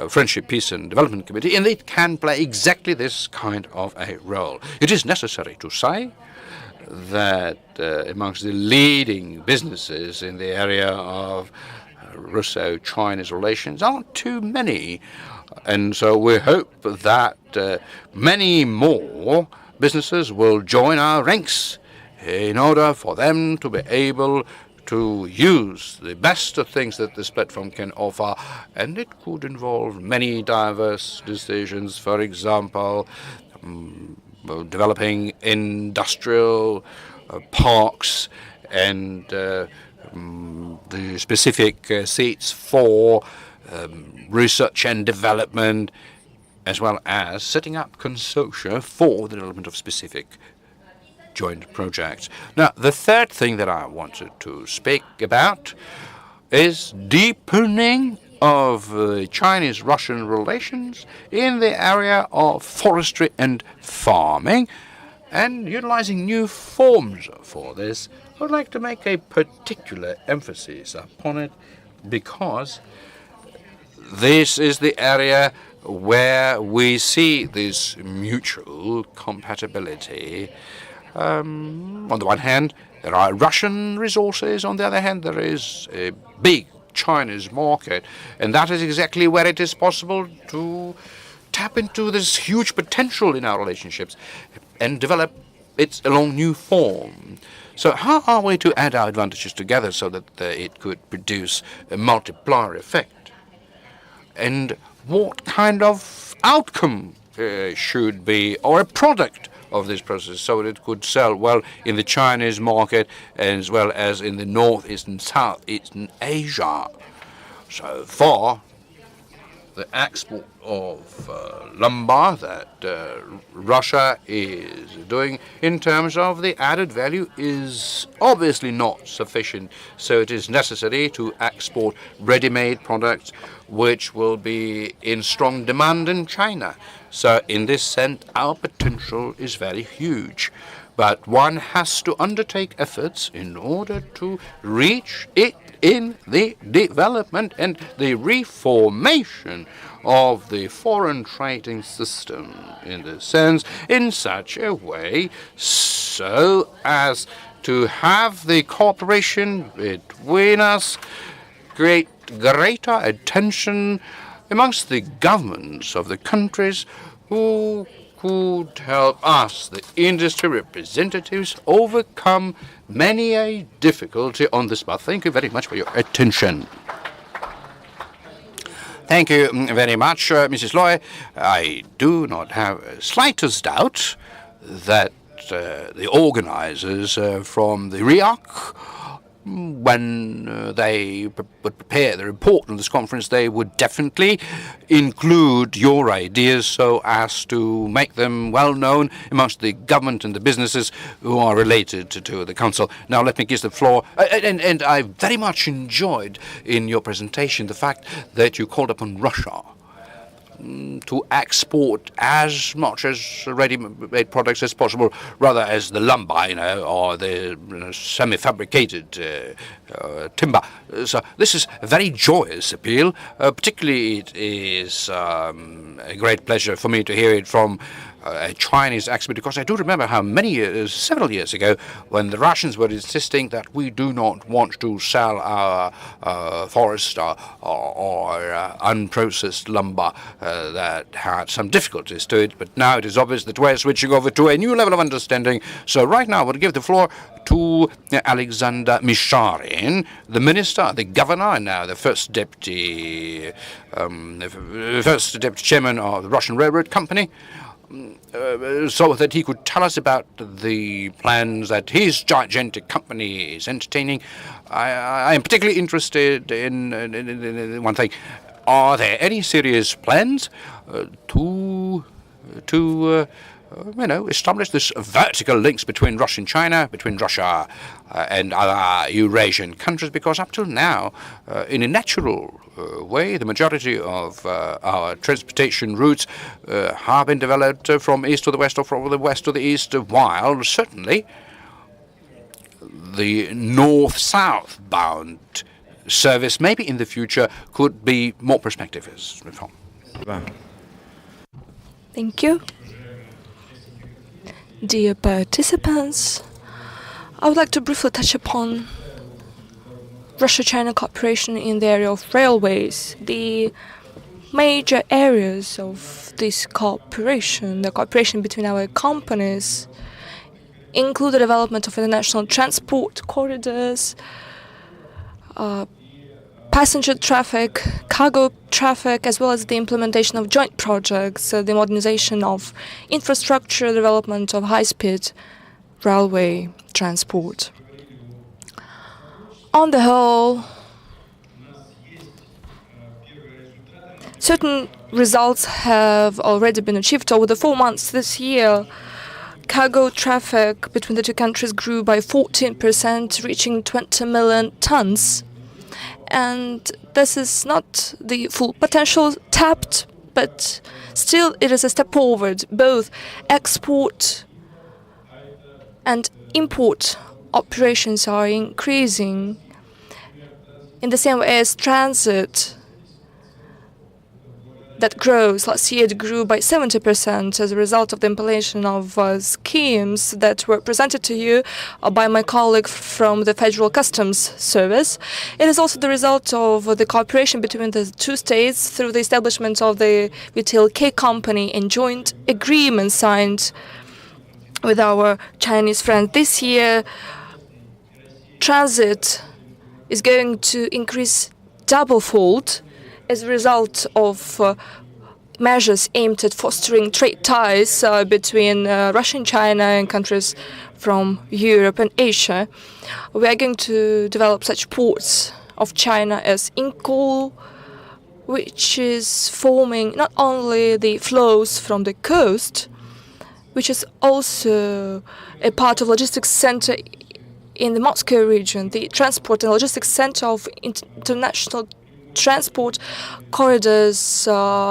Friendship, Peace and Development Committee, and it can play exactly this kind of a role. It is necessary to say that amongst the leading businesses in the area of Russo-Chinese relations aren't too many. And so we hope that many more businesses will join our ranks in order for them to be able to use the best of things that this platform can offer. And it could involve many diverse decisions, for example, developing industrial parks and the specific seats for research and development, as well as setting up consortia for the development of specific joint projects. Now, the third thing that I wanted to speak about is deepening of Chinese-Russian relations in the area of forestry and farming, and utilizing new forms for this. I would like to make a particular emphasis upon it because this is the area where we see this mutual compatibility. On the one hand, there are Russian resources. On the other hand, there is a big Chinese market. And that is exactly where it is possible to tap into this huge potential in our relationships and develop it along new form. So how are we to add our advantages together so that it could produce a multiplier effect? And what kind of outcome should be, or a product of this process, so that it could sell well in the Chinese market as well as in the Northeast and Southeastern Asia? So far, the export of lumber that Russia is doing in terms of the added value is obviously not sufficient. So it is necessary to export ready-made products which will be in strong demand in China. So in this sense, our potential is very huge. But one has to undertake efforts in order to reach it in the development and the reformation of the foreign trading system in this sense, in such a way so as to have the cooperation between us create greater attention amongst the governments of the countries who could help us, the industry representatives, overcome many a difficulty on this path. Thank you very much for your attention. Thank you very much, Mrs. Loy. I do not have the slightest doubt that the organizers from the RIAC, when they would prepare the report on this conference, they would definitely include your ideas so as to make them well known amongst the government and the businesses who are related to the council. Now let me give the floor, and I very much enjoyed in your presentation the fact that you called upon Russia to export as much as ready-made products as possible, rather as the lumber, or the semi-fabricated timber. So this is a very joyous appeal. Particularly, it is a great pleasure for me to hear it from a Chinese expert, because I do remember how many years, several years ago, when the Russians were insisting that we do not want to sell our forest or unprocessed lumber that had some difficulties to it. But now it is obvious that we're switching over to a new level of understanding. So right now, I will give the floor to Alexander Misharin, the minister, the governor, and now the first deputy chairman of the Russian Railroad Company, so that he could tell us about the plans that his gigantic company is entertaining. I am particularly interested in one thing. Are there any serious plans to establish this vertical links between Russia and China, between Russia and other Eurasian countries, because up till now, in a natural way, the majority of our transportation routes have been developed from east to the west or from the west to the east, while certainly the north-south bound service maybe in the future could be more prospective as reform. Thank you. Dear participants, I would like to briefly touch upon Russia-China cooperation in the area of railways. The major areas of this cooperation, the cooperation between our companies, include the development of international transport corridors, passenger traffic, cargo traffic, as well as the implementation of joint projects, the modernization of infrastructure, development of high-speed railway transport. On the whole, certain results have already been achieved. Over the 4 months this year, cargo traffic between the two countries grew by 14%, reaching 20 million tons. And this is not the full potential tapped, but still it is a step forward. Both export and import operations are increasing in the same way as transit that grows. Last year it grew by 70% as a result of the implementation of schemes that were presented to you by my colleague from the Federal Customs Service. It is also the result of the cooperation between the two states through the establishment of the VTLK company and joint agreement signed with our Chinese friends. This year, transit is going to increase double-fold as a result of measures aimed at fostering trade ties between Russia and China and countries from Europe and Asia. We are going to develop such ports of China as Incheon, which is forming not only the flows from the coast, which is also a part of logistics center in the Moscow region, the transport and logistics center of international transport corridors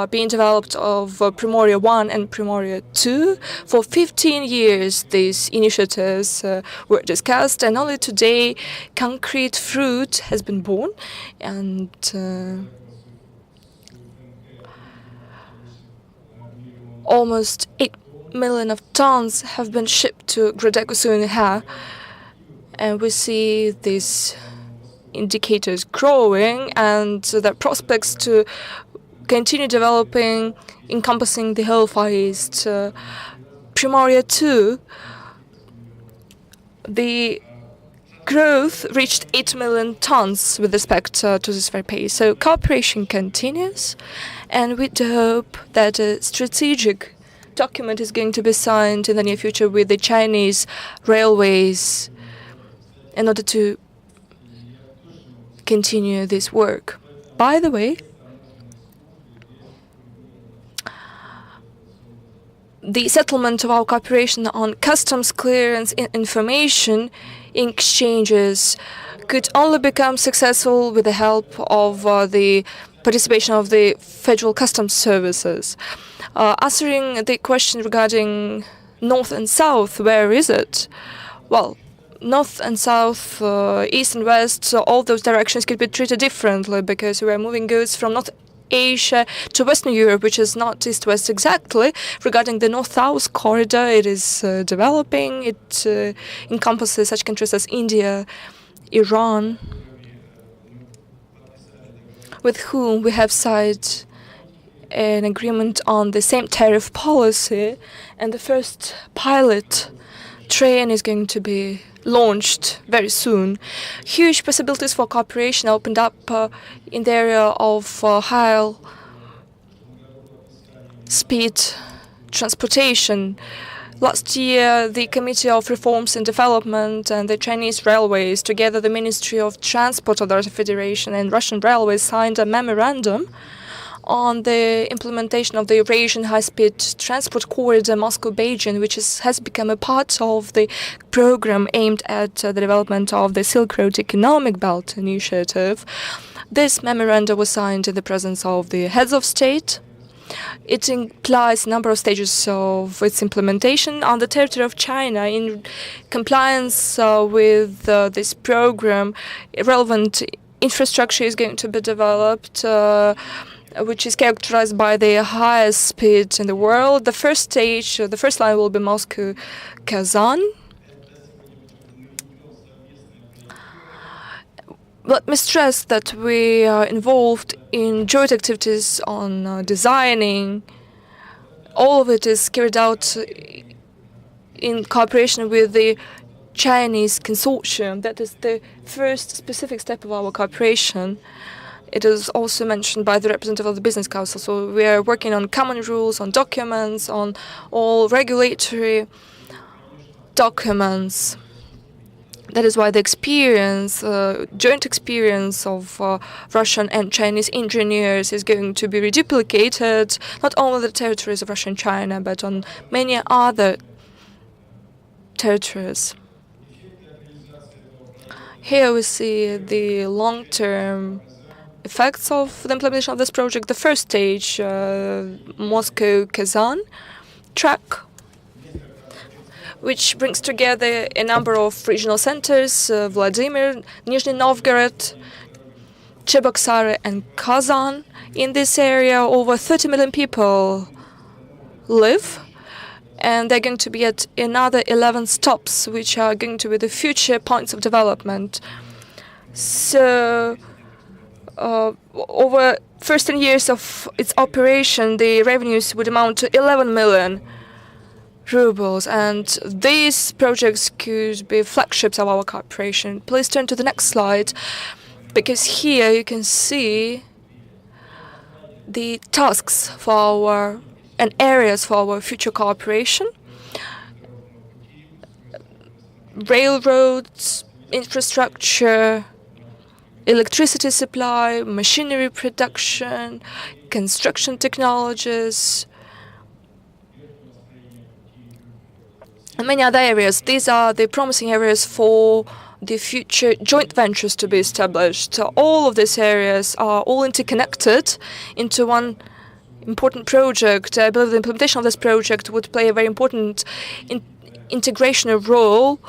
being developed of Primoria 1 and Primoria 2. For 15 years, these initiatives were discussed, and only today concrete fruit has been born, and almost 8 million of tons have been shipped to Grodeko-Suinha, and we see these indicators growing and the prospects to continue developing, encompassing the whole Far East. Primoria 2, the growth reached 8 million tons with respect to this very pace. So cooperation continues, and we hope that a strategic document is going to be signed in the near future with the Chinese railways in order to continue this work. By the way, the settlement of our cooperation on customs clearance information exchanges could only become successful with the help of the participation of the Federal Customs Services. Answering the question regarding North and South, where is it? Well, North and South, East and West, so all those directions could be treated differently because we are moving goods from North Asia to Western Europe, which is not East-West exactly. Regarding the North-South corridor, it is developing. It encompasses such countries as India, Iran, with whom we have signed an agreement on the same tariff policy, and the first pilot train is going to be launched very soon. Huge possibilities for cooperation opened up in the area of high-speed transportation. Last year, the Committee of Reforms and Development and the Chinese Railways, together the Ministry of Transport of the Russian Federation and Russian Railways, signed a memorandum on the implementation of the Eurasian high-speed transport corridor Moscow-Beijing, which has become a part of the program aimed at the development of the Silk Road Economic Belt Initiative. This memorandum was signed in the presence of the heads of state. It implies a number of stages of its implementation on the territory of China. In compliance with this program, relevant infrastructure is going to be developed, which is characterized by the highest speed in the world. The first stage, the first line will be Moscow-Kazan. Let me stress that we are involved in joint activities on designing. All of it is carried out in cooperation with the Chinese consortium. That is the first specific step of our cooperation. It is also mentioned by the representative of the Business Council. So we are working on common rules, on documents, on all regulatory documents. That is why the experience, joint experience of Russian and Chinese engineers is going to be reduplicated, not only the territories of Russia and China, but on many other territories. Here we see the long-term effects of the implementation of this project. The first stage, Moscow-Kazan track, which brings together a number of regional centers, Vladimir, Nizhny Novgorod, Cheboksary and Kazan. In this area, over 30 million people live, and they're going to be at another 11 stops, which are going to be the future points of development. So, over first 10 years of its operation, the revenues would amount to 11 million rubles, and these projects could be flagships of our cooperation. Please turn to the next slide, because here you can see the tasks for our and areas for our future cooperation. Railroads, infrastructure, electricity supply, machinery production, construction technologies, and many other areas. These are the promising areas for the future joint ventures to be established. All of these areas are all interconnected into one important project. I believe the implementation of this project would play a very important integration role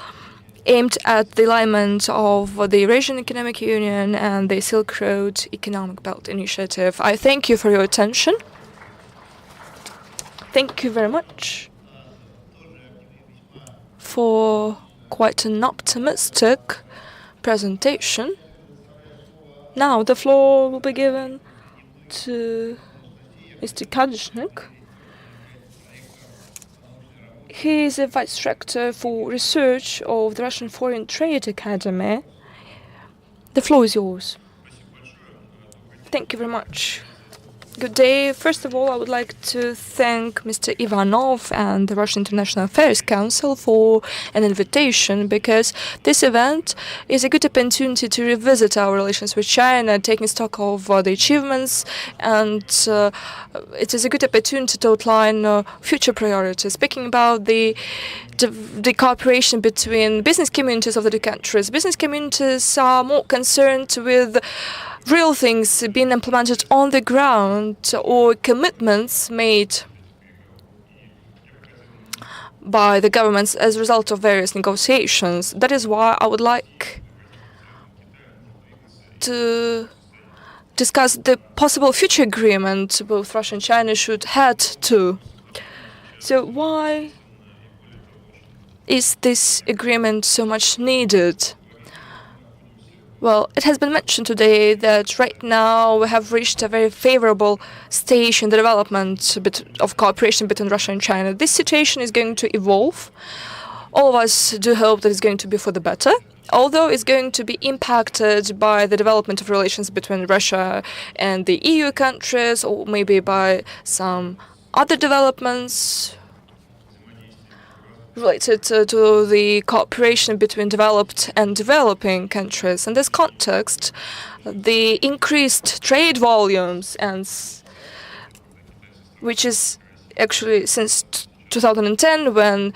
aimed at the alignment of the Eurasian Economic Union and the Silk Road Economic Belt Initiative. I thank you for your attention. Thank you very much for quite an optimistic presentation. Now the floor will be given to Mr. Kadishnik. He is a Vice Director for Research of the Russian Foreign Trade Academy. The floor is yours. Thank you very much. Good day. First of all, I would like to thank Mr. Ivanov and the Russian International Affairs Council for an invitation, because this event is a good opportunity to revisit our relations with China, taking stock of the achievements, and it is a good opportunity to outline future priorities. Speaking about the cooperation between business communities of the two countries, business communities are more concerned with real things being implemented on the ground or commitments made by the governments as a result of various negotiations. That is why I would like to discuss the possible future agreement both Russia and China should head to. So why is this agreement so much needed? Well, it has been mentioned today that right now we have reached a very favorable stage in the development of cooperation between Russia and China. This situation is going to evolve. All of us do hope that it's going to be for the better, although it's going to be impacted by the development of relations between Russia and the EU countries, or maybe by some other developments related to the cooperation between developed and developing countries. In this context, the increased trade volumes and which is actually since 2010, when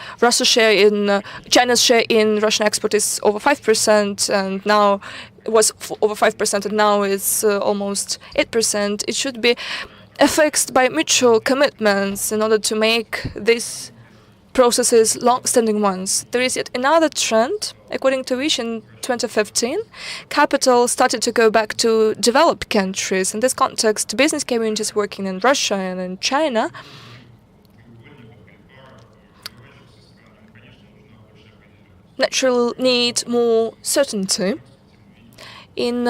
China's share in Russian export is over 5%, and now it was over 5%, and now it's almost 8%. It should be affixed by mutual commitments in order to make these processes long-standing ones. There is yet another trend. According to which, in 2015, capital started to go back to developed countries. In this context, business communities working in Russia and in China naturally need more certainty. In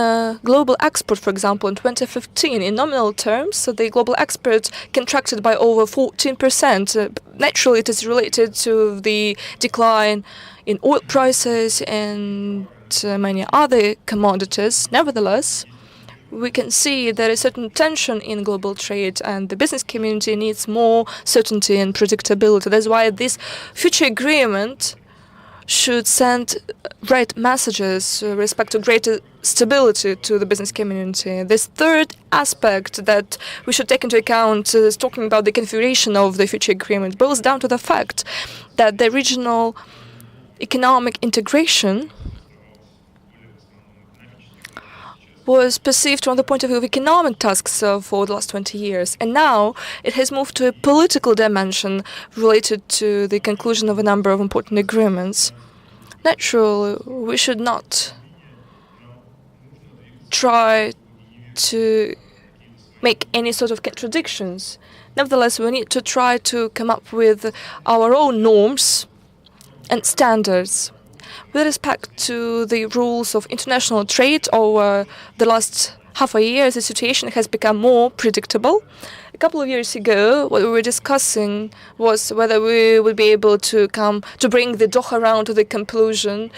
global export, for example, in 2015, in nominal terms, the global export contracted by over 14%. Naturally, it is related to the decline in oil prices and many other commodities. Nevertheless, we can see there is certain tension in global trade, and the business community needs more certainty and predictability. That's why this future agreement should send right messages with respect to greater stability to the business community. This third aspect that we should take into account is talking about the configuration of the future agreement boils down to the fact that the regional economic integration was perceived from the point of view of economic tasks for the last 20 years. And now it has moved to a political dimension related to the conclusion of a number of important agreements. Naturally, we should not try to make any sort of contradictions. Nevertheless, we need to try to come up with our own norms and standards. With respect to the rules of international trade over the last half a year, the situation has become more predictable. A couple of years ago, what we were discussing was whether we would be able to bring the Doha round to the conclusion.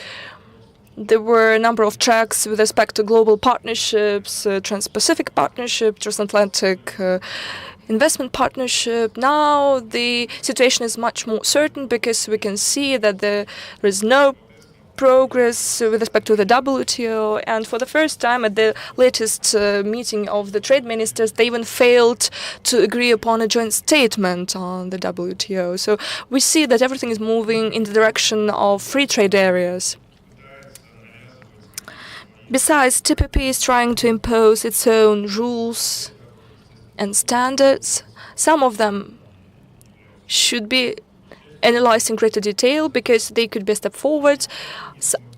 There were a number of tracks with respect to global partnerships, Trans-Pacific Partnership, Transatlantic investment partnership. Now the situation is much more certain because we can see that there is no progress with respect to the WTO, and for the first time at the latest meeting of the trade ministers, they even failed to agree upon a joint statement on the WTO. So we see that everything is moving in the direction of free trade areas. Besides, TPP is trying to impose its own rules and standards. Some of them should be analyzed in greater detail because they could be a step forward.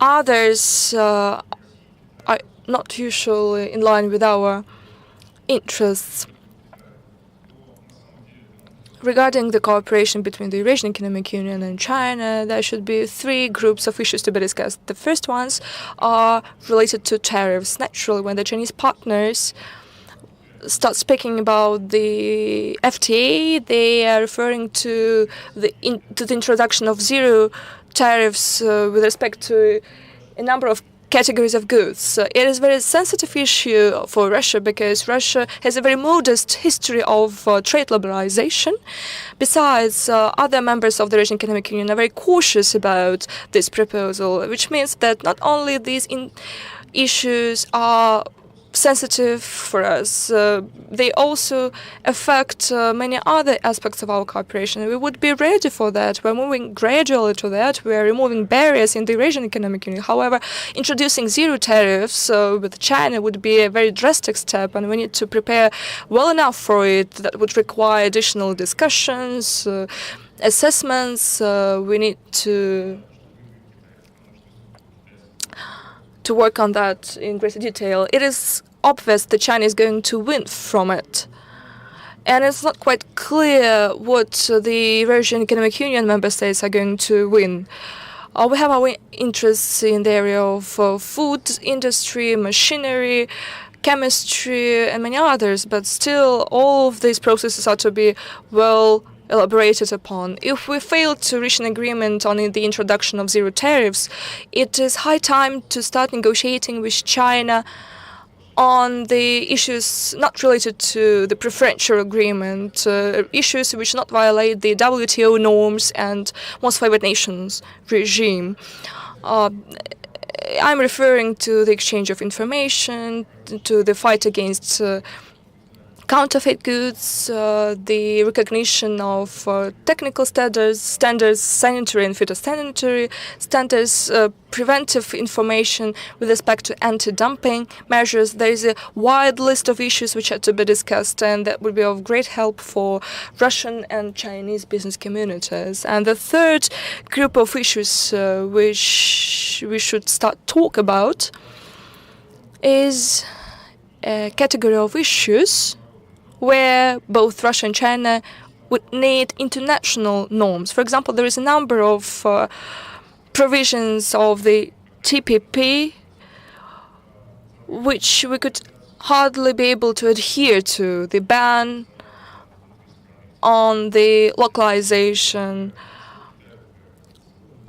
Others are not usually in line with our interests. Regarding the cooperation between the Eurasian Economic Union and China, there should be three groups of issues to be discussed. The first ones are related to tariffs. Naturally, when the Chinese partners start speaking about the FTA, they are referring to the introduction of zero tariffs with respect to a number of categories of goods. It is a very sensitive issue for Russia because Russia has a very modest history of trade liberalization. Besides, other members of the Eurasian Economic Union are very cautious about this proposal, which means that not only these issues are sensitive for us, they also affect many other aspects of our cooperation. We would be ready for that. We're moving gradually to that. We are removing barriers in the Eurasian Economic Union. However, introducing zero tariffs with China would be a very drastic step, and we need to prepare well enough for it. That would require additional discussions, assessments. We need to work on that in greater detail. It is obvious that China is going to win from it. And it's not quite clear what the Eurasian Economic Union member states are going to win. We have our interests in the area of food industry, machinery, chemistry, and many others, but still all of these processes are to be well elaborated upon. If we fail to reach an agreement on the introduction of zero tariffs, it is high time to start negotiating with China on the issues not related to the preferential agreement, issues which not violate the WTO norms and most favored nations regime. I'm referring to the exchange of information, to the fight against counterfeit goods, the recognition of technical standards, sanitary and phytosanitary standards, preventive information with respect to anti-dumping measures. There is a wide list of issues which are to be discussed, and that would be of great help for Russian and Chinese business communities. And the third group of issues which we should start talk about is a category of issues where both Russia and China would need international norms. For example, there is a number of provisions of the TPP which we could hardly be able to adhere to. The ban on the localization,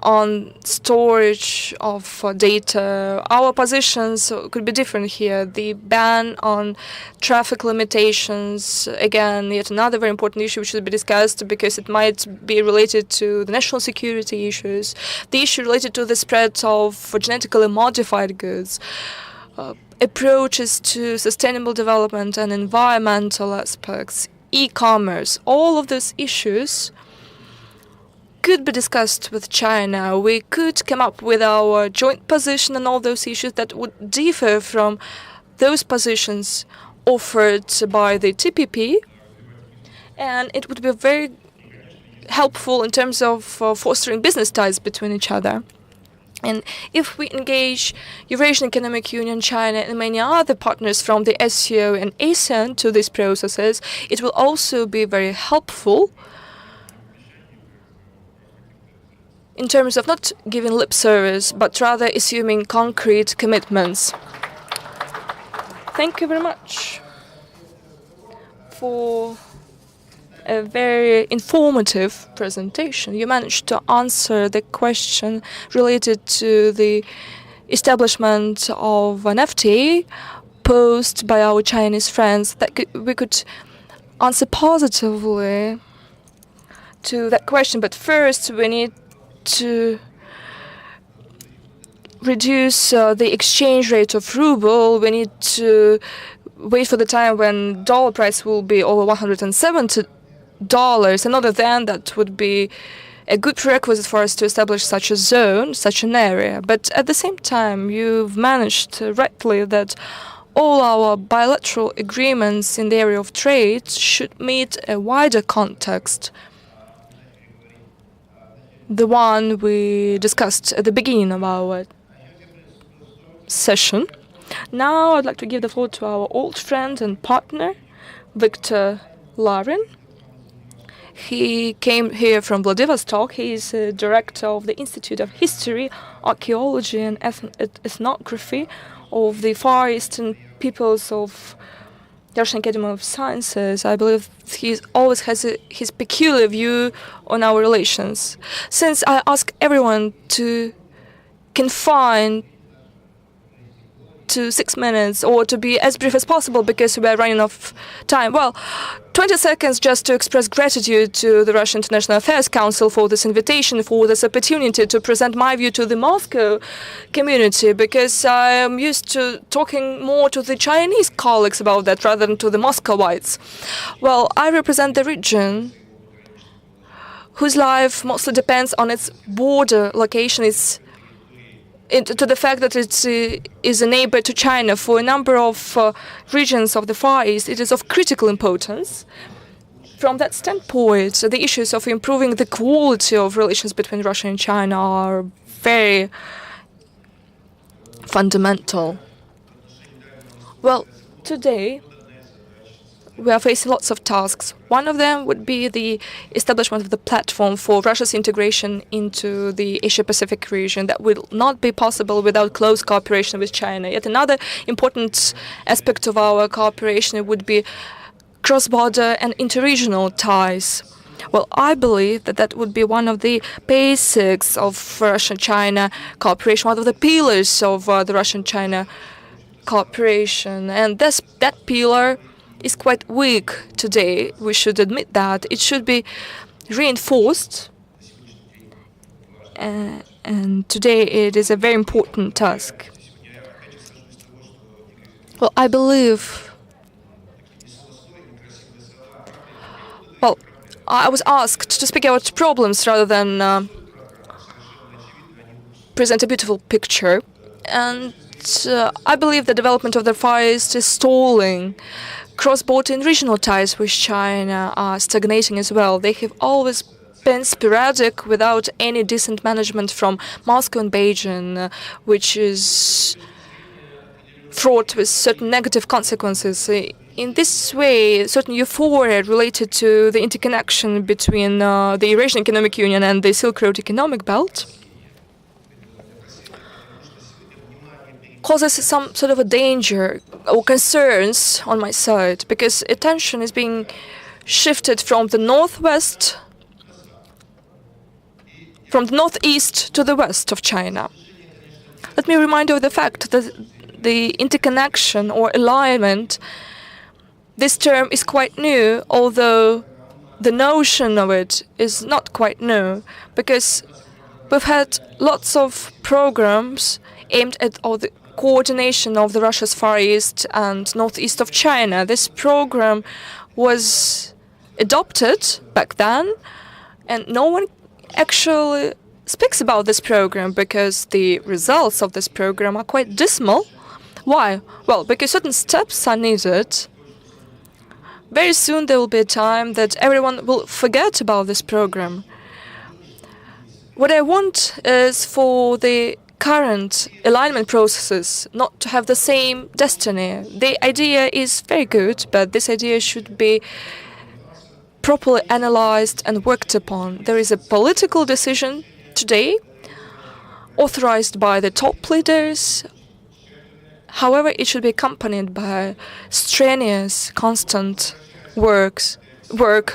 on storage of data. Our positions could be different here. The ban on traffic limitations, again, yet another very important issue which should be discussed because it might be related to the national security issues. The issue related to the spread of genetically modified goods, approaches to sustainable development and environmental aspects, e-commerce, all of those issues could be discussed with China. We could come up with our joint position on all those issues that would differ from those positions offered by the TPP, and it would be very helpful in terms of fostering business ties between each other. And if we engage Eurasian Economic Union, China, and many other partners from the SCO and ASEAN to these processes, it will also be very helpful in terms of not giving lip service, but rather assuming concrete commitments. Thank you very much for a very informative presentation. You managed to answer the question related to the establishment of an FTA posed by our Chinese friends. We could answer positively to that question, but first we need to reduce the exchange rate of ruble. We need to wait for the time when dollar price will be over $170, and other than that would be a good prerequisite for us to establish such a zone, such an area. But at the same time, you've managed rightly that all our bilateral agreements in the area of trade should meet a wider context, the one we discussed at the beginning of our session. Now I'd like to give the floor to our old friend and partner, Viktor Larin. He came here from Vladivostok. He is director of the Institute of History, Archaeology and Ethnography of the Far Eastern Peoples of the Russian Academy of Sciences. I believe he always has his peculiar view on our relations. Since I ask everyone to confine to 6 minutes or to be as brief as possible because we are running out of time. Well, 20 seconds just to express gratitude to the Russian International Affairs Council for this invitation, for this opportunity to present my view to the Moscow community, because I am used to talking more to the Chinese colleagues about that rather than to the Muscovites. Well, I represent the region whose life mostly depends on its border location, to the fact that it is a neighbor to China. For a number of regions of the Far East, it is of critical importance. From that standpoint, the issues of improving the quality of relations between Russia and China are very fundamental. Well, today we are facing lots of tasks. One of them would be the establishment of the platform for Russia's integration into the Asia-Pacific region. That will not be possible without close cooperation with China. Yet another important aspect of our cooperation would be cross-border and interregional ties. Well, I believe that that would be one of the basics of Russian-China cooperation, one of the pillars of the Russian-China cooperation. And that pillar is quite weak today. We should admit that. It should be reinforced. And today it is a very important task. Well, I believe Well, I was asked to speak about problems rather than present a beautiful picture. And I believe the development of the Far East is stalling. Cross-border and regional ties with China are stagnating as well. They have always been sporadic without any decent management from Moscow and Beijing, which is fraught with certain negative consequences. In this way, certain euphoria related to the interconnection between the Eurasian Economic Union and the Silk Road Economic Belt causes some sort of a danger or concerns on my side, because attention is being shifted from the northwest, from the northeast to the west of China. Let me remind you of the fact that the interconnection or alignment, this term is quite new, although the notion of it is not quite new, because we've had lots of programs aimed at all the coordination of the Russia's Far East and northeast of China. This program was adopted back then, and no one actually speaks about this program because the results of this program are quite dismal. Why? Well, because certain steps are needed. Very soon there will be a time that everyone will forget about this program. What I want is for the current alignment processes not to have the same destiny. The idea is very good, but this idea should be properly analyzed and worked upon. There is a political decision today authorized by the top leaders. However, it should be accompanied by strenuous, constant work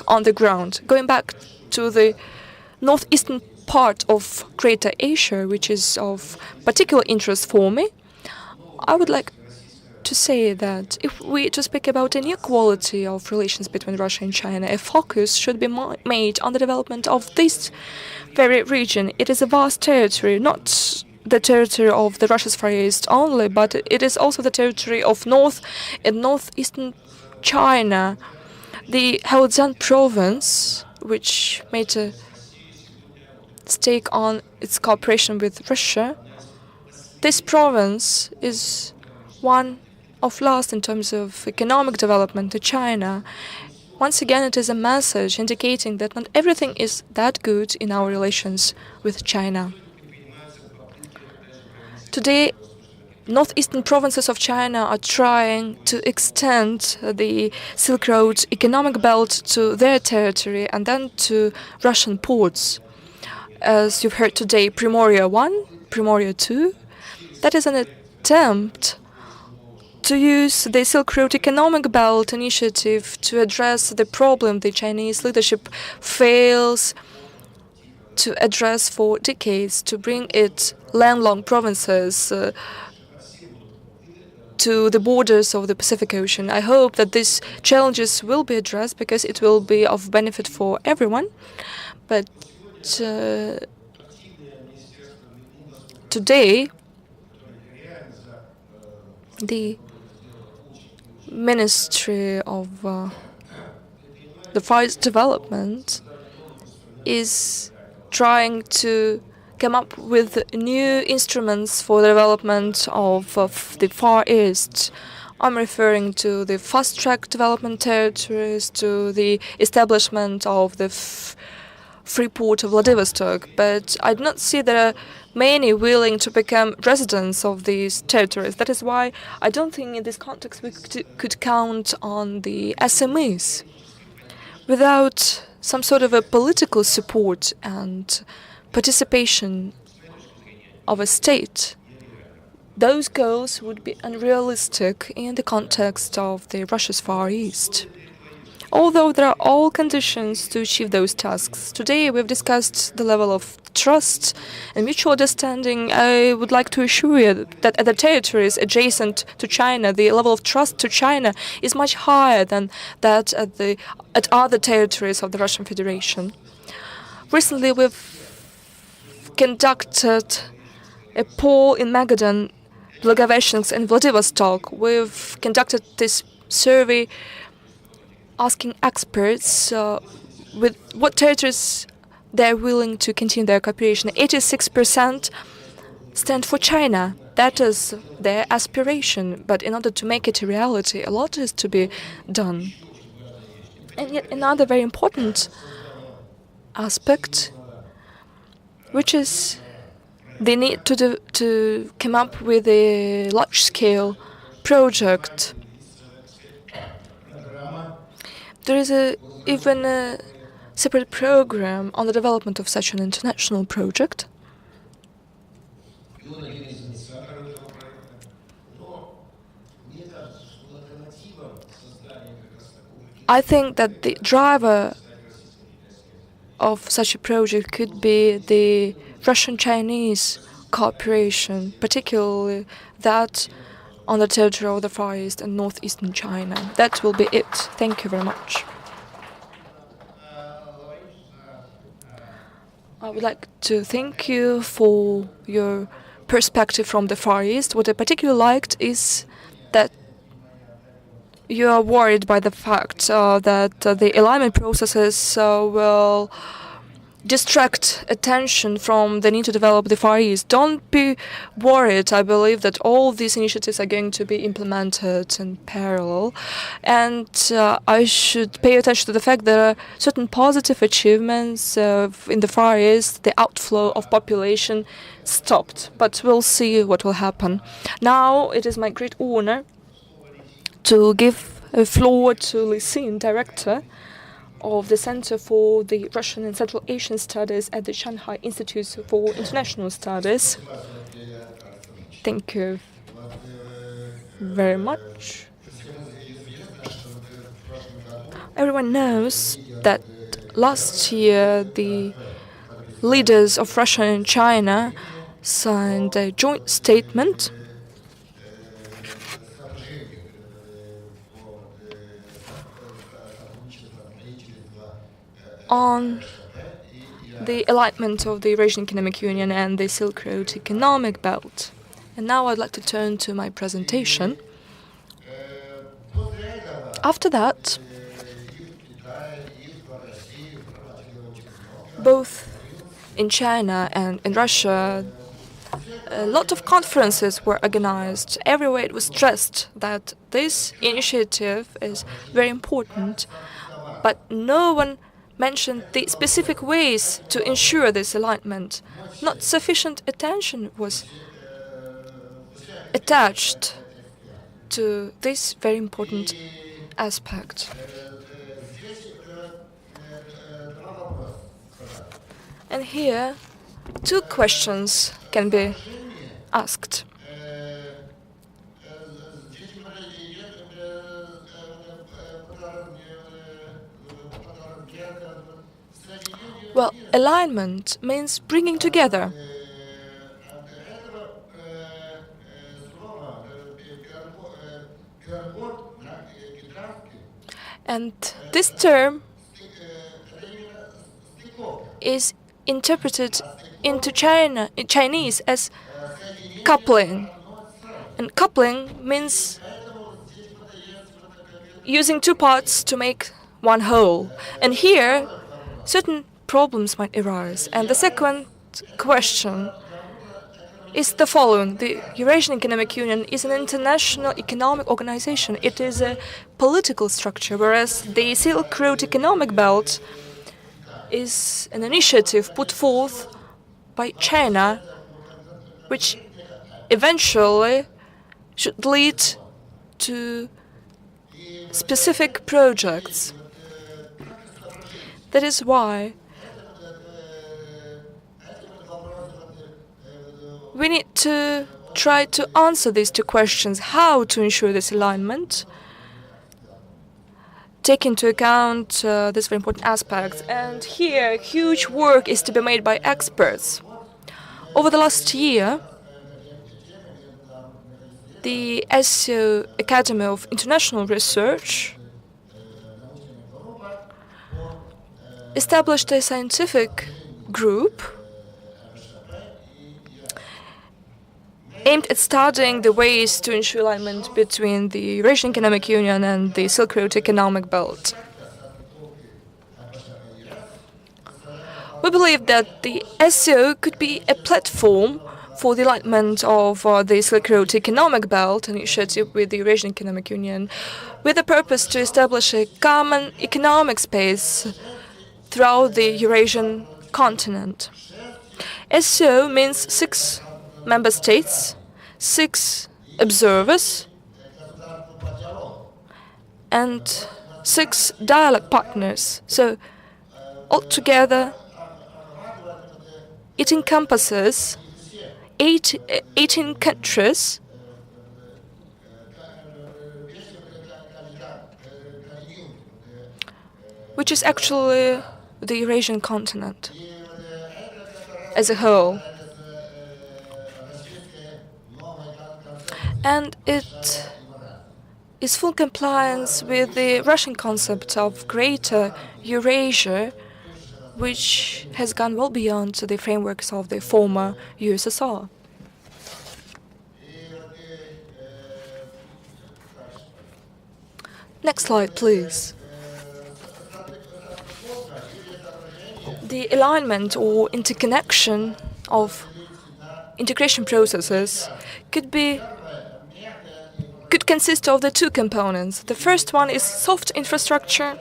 on the ground. Going back to the northeastern part of Greater Asia, which is of particular interest for me, I would like to say that if we to speak about inequality of relations between Russia and China, a focus should be made on the development of this very region. It is a vast territory, not the territory of the Russia's Far East only, but it is also the territory of North and Northeastern China. The Heilongjiang province, which made a stake on its cooperation with Russia, this province is one of last in terms of economic development to China. Once again, it is a message indicating that not everything is that good in our relations with China. Today, northeastern provinces of China are trying to extend the Silk Road economic belt to their territory and then to Russian ports. As you've heard today, Primoria 1, Primoria 2, that is an attempt to use the Silk Road Economic Belt initiative to address the problem the Chinese leadership fails to address for decades, to bring its landlocked provinces to the borders of the Pacific Ocean. I hope that these challenges will be addressed because it will be of benefit for everyone. But today, the Ministry of the Far East Development is trying to come up with new instruments for the development of the Far East. I'm referring to the fast-track development territories, to the establishment of the free port of Vladivostok, but I do not see there are many willing to become residents of these territories. That is why I don't think in this context we could count on the SMEs. Without some sort of a political support and participation of a state, those goals would be unrealistic in the context of the Russia's Far East. Although there are all conditions to achieve those tasks, today we've discussed the level of trust and mutual understanding. I would like to assure you that at the territories adjacent to China, the level of trust to China is much higher than that at other territories of the Russian Federation. Recently, we've conducted a poll in Magadan, Blagoveshchensk, and Vladivostok. We've conducted this survey asking experts with what territories they're willing to continue their cooperation. 86% stand for China. That is their aspiration. But in order to make it a reality, a lot is to be done. And yet another very important aspect, which is the need to come up with a large-scale project. There is even a separate program on the development of such an international project. I think that the driver of such a project could be the Russian-Chinese cooperation, particularly that on the territory of the Far East and northeastern China. That will be it. Thank you very much. I would like to thank you for your perspective from the Far East. What I particularly liked is that you are worried by the fact that the alignment processes will distract attention from the need to develop the Far East. Don't be worried. I believe that all these initiatives are going to be implemented in parallel. And I should pay attention to the fact that there are certain positive achievements in the Far East. The outflow of population stopped, but we'll see what will happen. Now it is my great honor to give a floor to Lysin, director of the Center for the Russian and Central Asian Studies at the Shanghai Institute for International Studies. Thank you very much. Everyone knows that last year the leaders of Russia and China signed a joint statement on the alignment of the Eurasian Economic Union and the Silk Road Economic Belt. And now I'd like to turn to my presentation. After that, both in China and in Russia, a lot of conferences were organized. Everywhere it was stressed that this initiative is very important, but no one mentioned the specific ways to ensure this alignment. Not sufficient attention was attached to this very important aspect. And here, two questions can be asked. Well, alignment means bringing together. And this term is interpreted into Chinese as coupling. And coupling means using two parts to make one whole. And here, certain problems might arise. And the second question is the following. The Eurasian Economic Union is an international economic organization. It is a political structure, whereas the Silk Road Economic Belt is an initiative put forth by China, which eventually should lead to specific projects. That is why we need to try to answer these two questions: how to ensure this alignment, take into account this very important aspect. And here, huge work is to be made by experts. Over the last year, the SO Academy of International Research established a scientific group aimed at studying the ways to ensure alignment between the Eurasian Economic Union and the Silk Road Economic Belt. We believe that the SCO could be a platform for the alignment of the Silk Road Economic Belt initiative with the Eurasian Economic Union, with the purpose to establish a common economic space throughout the Eurasian continent. SCO means 6 member states, 6 observers, and 6 dialogue partners. So altogether, it encompasses 18 countries which is actually the Eurasian continent as a whole. And it is full compliance with the Russian concept of Greater Eurasia, which has gone well beyond the frameworks of the former USSR. Next slide, please. The alignment or interconnection of integration processes could consist of the 2 components. The first one is soft infrastructure,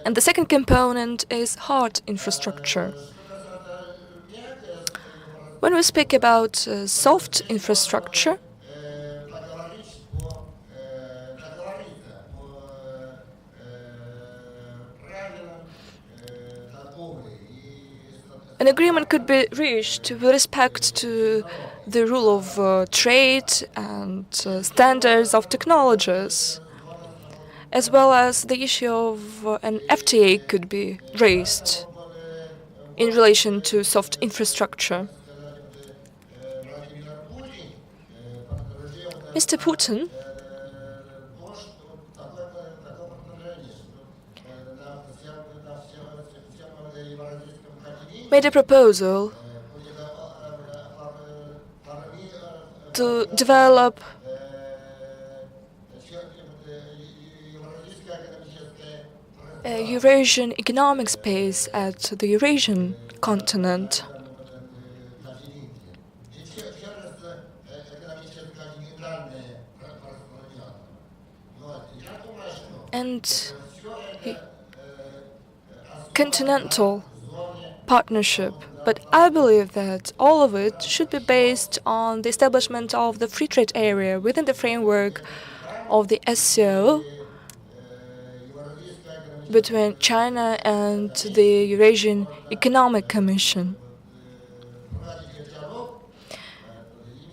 and the second component is hard infrastructure. When we speak about soft infrastructure, an agreement could be reached with respect to the rule of trade and standards of technologies, as well as the issue of an FTA could be raised in relation to soft infrastructure. Mr. Putin made a proposal to develop a Eurasian economic space at the Eurasian continent. And continental partnership. But I believe that all of it should be based on the establishment of the free trade area within the framework of the SCO between China and the Eurasian Economic Commission.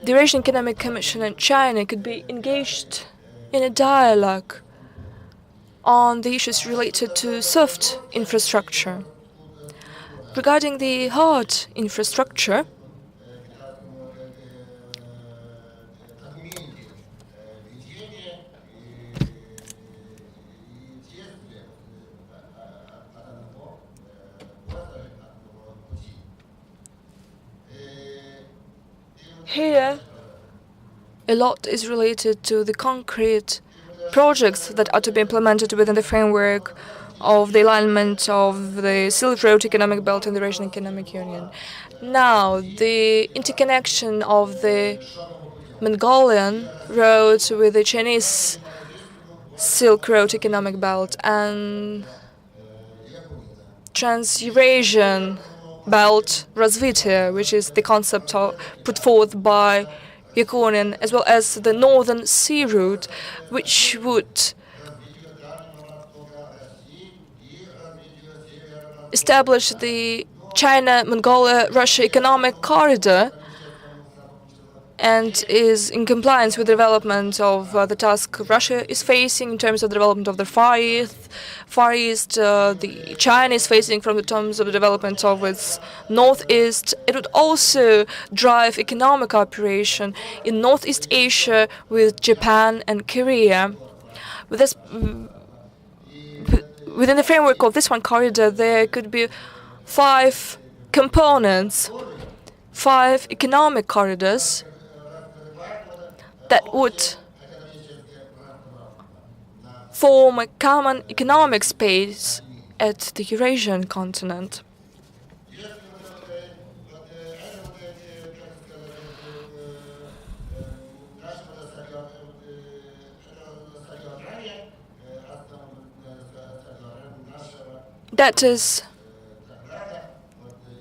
The Eurasian Economic Commission and China could be engaged in a dialogue on the issues related to soft infrastructure. Regarding the hard infrastructure, here a lot is related to the concrete projects that are to be implemented within the framework of the alignment of the Silk Road Economic Belt and the Eurasian Economic Union. Now, the interconnection of the Mongolian road with the Chinese Silk Road Economic Belt and Trans-Eurasian Belt Развитие, which is the concept put forth by Yakunin, as well as the Northern Sea Route, which would establish the China-Mongolia-Russia economic corridor and is in compliance with the development of the task Russia is facing in terms of the development of the Far East, the China is facing from the terms of the development of its Northeast. It would also drive economic cooperation in Northeast Asia with Japan and Korea. With this, within the framework of this one corridor, there could be 5 components, 5 economic corridors that would form a common economic space at the Eurasian continent. That is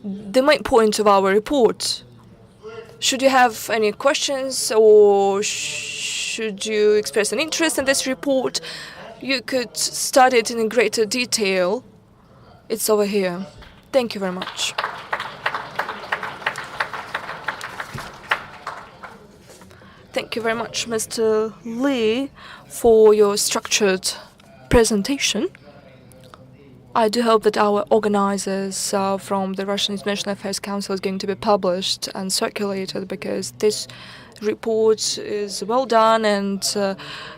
the main point of our report. Should you have any questions or should you express an interest in this report, you could study it in greater detail. It's over here. Thank you very much. Thank you very much, Mr. Lee, for your structured presentation. I do hope that our organizers from the Russian International Affairs Council is going to be published and circulated, because this report is well done and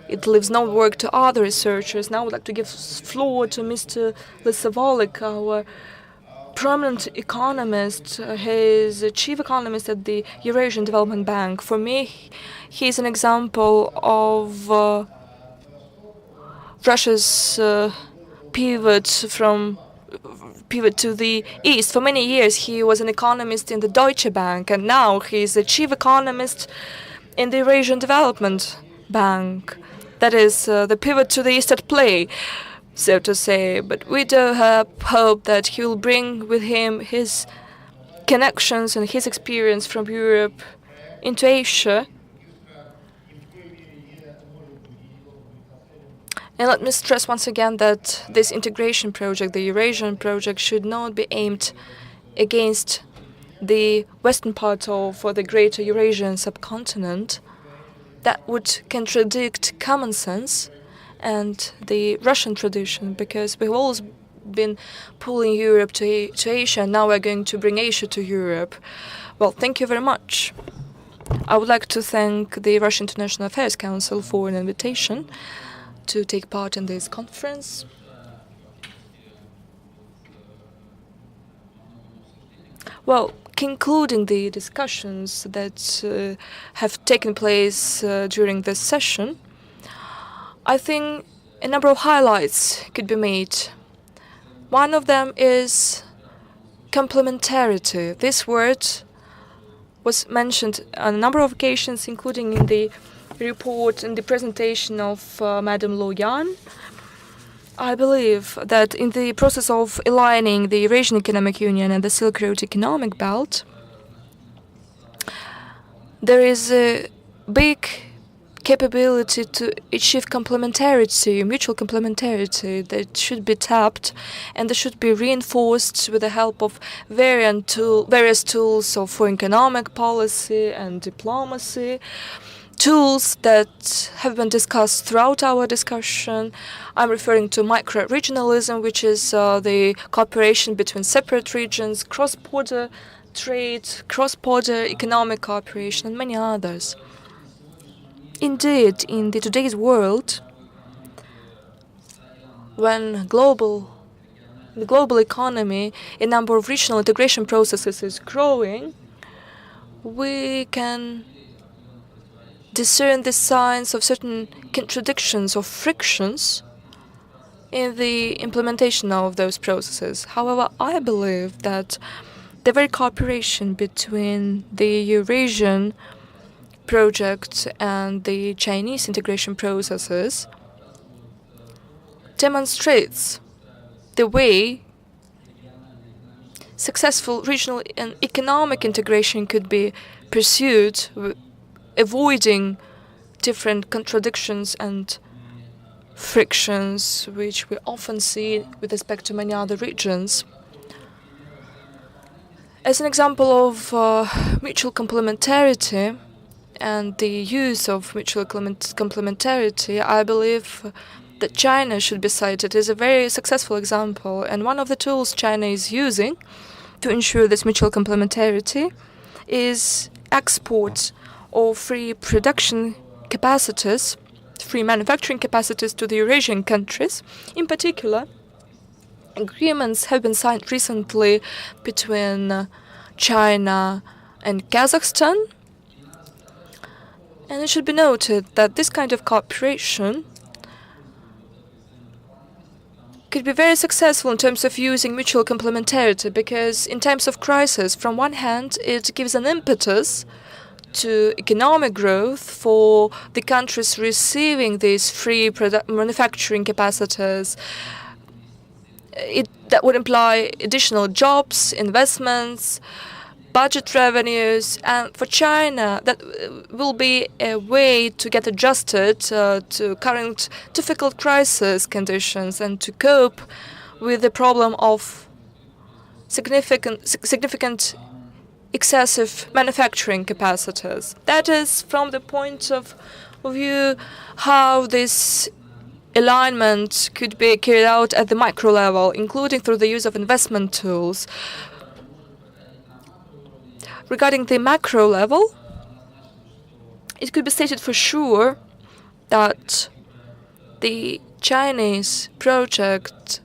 it leaves no work to other researchers. Now I would like to give floor to Mr. Lisavolik, our prominent economist. He is a chief economist at the Eurasian Development Bank. For me, he is an example of Russia's pivot to the east. For many years he was an economist in the Deutsche Bank, and now he is a chief economist in the Eurasian Development Bank. That is the pivot to the east at play, so to say. But we do hope that he will bring with him his connections and his experience from Europe into Asia. And let me stress once again that this integration project, the Eurasian project, should not be aimed against the western part of the greater Eurasian subcontinent. That would contradict common sense and the Russian tradition, because we've always been pulling Europe to Asia, and now we're going to bring Asia to Europe. Well, thank you very much. I would like to thank the Russian International Affairs Council for an invitation to take part in this conference. Well, concluding the discussions that have taken place during this session, I think a number of highlights could be made. One of them is complementarity. This word was mentioned on a number of occasions, including in the report and the presentation of Madam Lo Yan. I believe that in the process of aligning the Eurasian Economic Union and the Silk Road Economic Belt, there is a big capability to achieve complementarity, mutual complementarity, that should be tapped, and that should be reinforced with the help of various tools for economic policy and diplomacy, tools that have been discussed throughout our discussion. I'm referring to micro-regionalism, which is the cooperation between separate regions, cross-border trade, cross-border economic cooperation, and many others. Indeed, in today's world, when the global economy, a number of regional integration processes is growing, we can discern the signs of certain contradictions or frictions in the implementation of those processes. However, I believe that the very cooperation between the Eurasian project and the Chinese integration processes demonstrates the way successful regional and economic integration could be pursued, avoiding different contradictions and frictions which we often see with respect to many other regions. As an example of mutual complementarity and the use of mutual complementarity, I believe that China should be cited as a very successful example. And one of the tools China is using to ensure this mutual complementarity is export or free production capacities, free manufacturing capacities to the Eurasian countries. In particular, agreements have been signed recently between China and Kazakhstan. And it should be noted that this kind of cooperation could be very successful in terms of using mutual complementarity, because in times of crisis, from one hand, it gives an impetus to economic growth for the countries receiving these free manufacturing capacities. That would imply additional jobs, investments, budget revenues, and for China, that will be a way to get adjusted to current difficult crisis conditions and to cope with the problem of significant excessive manufacturing capacities. That is from the point of view how this alignment could be carried out at the micro level, including through the use of investment tools. Regarding the macro level, it could be stated for sure that the Chinese project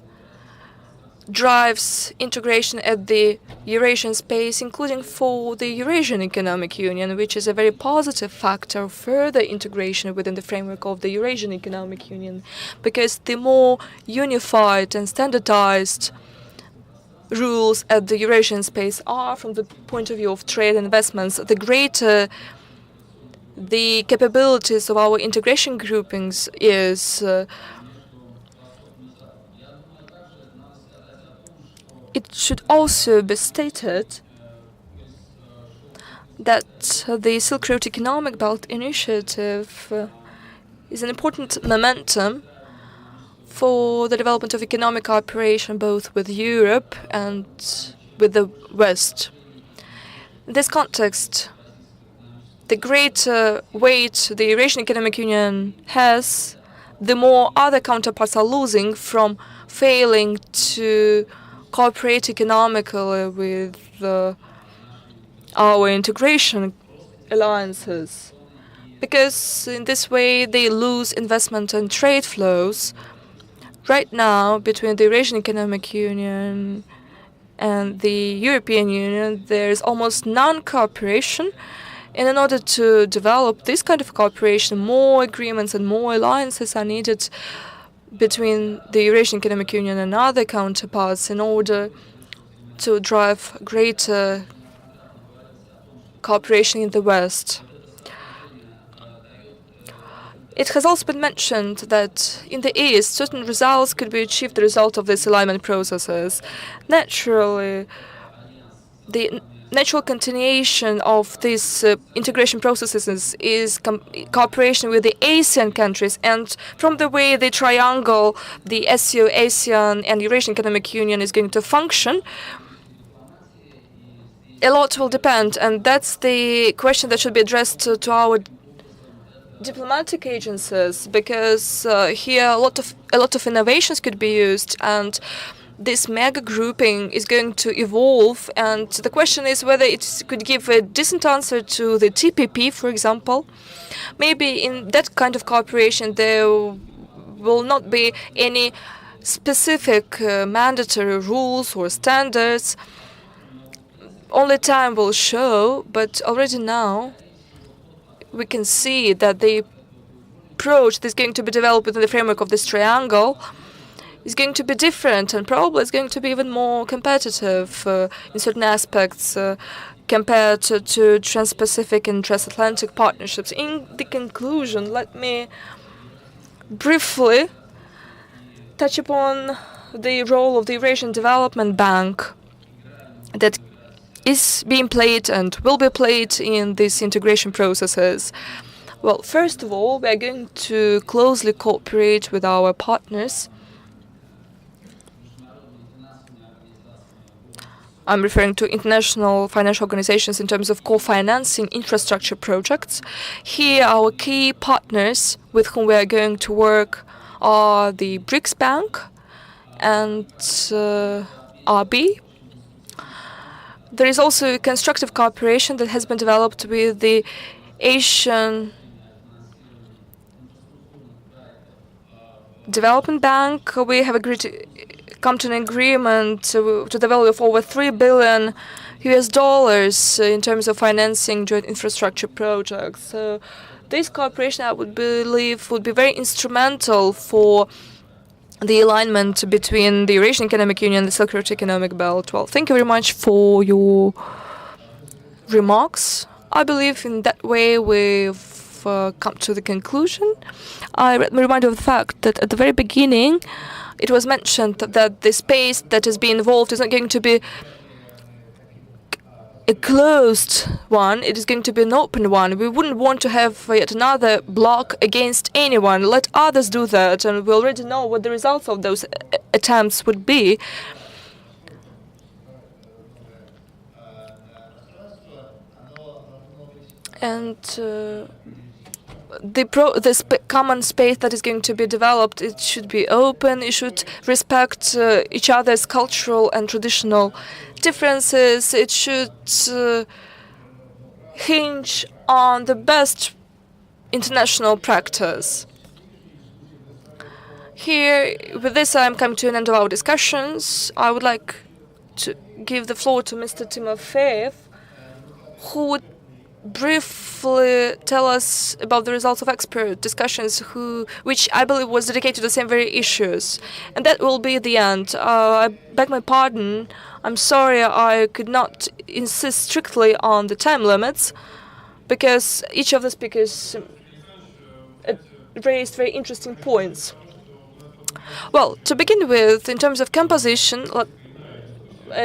drives integration at the Eurasian space, including for the Eurasian Economic Union, which is a very positive factor of further integration within the framework of the Eurasian Economic Union, because the more unified and standardized rules at the Eurasian space are from the point of view of trade and investments, the greater the capabilities of our integration groupings is. It should also be stated that the Silk Road Economic Belt Initiative is an important momentum for the development of economic cooperation both with Europe and with the West. In this context, the greater weight the Eurasian Economic Union has, the more other counterparts are losing from failing to cooperate economically with our integration alliances, because in this way they lose investment and trade flows. Right now, between the Eurasian Economic Union and the European Union, there is almost non-cooperation. And in order to develop this kind of cooperation, more agreements and more alliances are needed between the Eurasian Economic Union and other counterparts in order to drive greater cooperation in the West. It has also been mentioned that in the East, certain results could be achieved as a result of these alignment processes. Naturally, the natural continuation of these integration processes is cooperation with the ASEAN countries, and from the way the triangle, the SCO, ASEAN, and Eurasian Economic Union is going to function, a lot will depend, and that's the question that should be addressed to our diplomatic agencies, because here a lot of innovations could be used, and this mega grouping is going to evolve, and the question is whether it could give a decent answer to the TPP, for example. Maybe in that kind of cooperation there will not be any specific mandatory rules or standards. Only time will show, but already now we can see that the approach that's going to be developed within the framework of this triangle is going to be different, and probably is going to be even more competitive in certain aspects compared to trans-Pacific and transatlantic partnerships. In the conclusion, let me briefly touch upon the role of the Eurasian Development Bank that is being played and will be played in these integration processes. Well, first of all, we are going to closely cooperate with our partners. I'm referring to international financial organizations in terms of co-financing infrastructure projects. Here, our key partners with whom we are going to work are the BRICS Bank and RB. There is also a constructive cooperation that has been developed with the Asian Development Bank. We have agreed to come to an agreement to the value of over $3 billion in terms of financing joint infrastructure projects. So this cooperation, I would believe, would be very instrumental for the alignment between the Eurasian Economic Union and the Silk Road Economic Belt. Well, thank you very much for your remarks. I believe in that way we've come to the conclusion. I remind you of the fact that at the very beginning it was mentioned that the space that is being involved is not going to be a closed one, it is going to be an open one. We wouldn't want to have yet another block against anyone. Let others do that, and we already know what the results of those attempts would be. And the common space that is going to be developed, it should be open, it should respect each other's cultural and traditional differences, it should hinge on the best international practice. Here, with this, I'm coming to an end of our discussions. I would like to give the floor to Mr. Timofeyev, who would briefly tell us about the results of expert discussions, which I believe was dedicated to the same very issues. And that will be the end. I beg my pardon. I'm sorry I could not insist strictly on the time limits, because each of the speakers raised very interesting points. Well, to begin with, in terms of composition,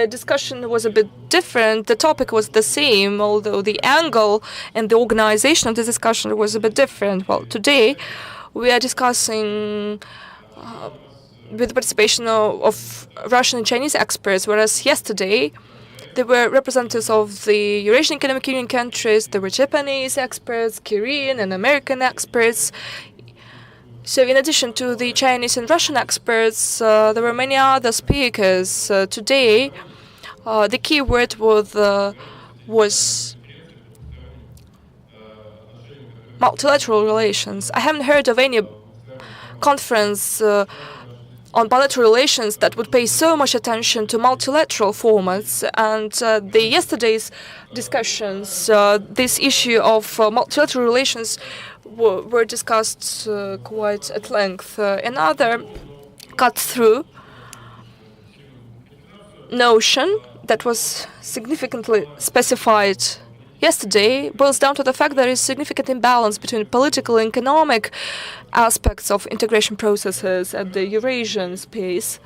discussion was a bit different. The topic was the same, although the angle and the organization of the discussion was a bit different. Well, today we are discussing with the participation of Russian and Chinese experts, whereas yesterday there were representatives of the Eurasian Economic Union countries, there were Japanese experts, Korean and American experts. So in addition to the Chinese and Russian experts, there were many other speakers. Today, the key word was multilateral relations. I haven't heard of any conference on bilateral relations that would pay so much attention to multilateral formats. And yesterday's discussions, this issue of multilateral relations were discussed quite at length. Another cut-through notion that was significantly specified yesterday boils down to the fact there is significant imbalance between political and economic aspects of integration processes at the Eurasian space.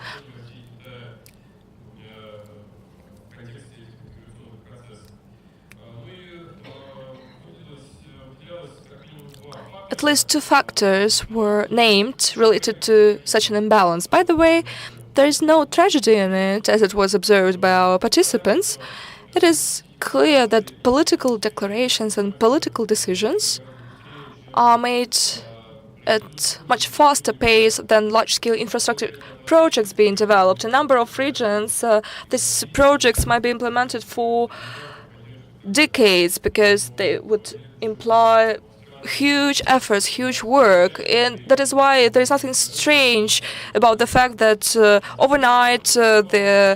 At least two factors were named related to such an imbalance. By the way, there is no tragedy in it, as it was observed by our participants. It is clear that political declarations and political decisions are made at much faster pace than large-scale infrastructure projects being developed. A number of regions, these projects might be implemented for decades because they would imply huge efforts, huge work, and that is why there is nothing strange about the fact that overnight there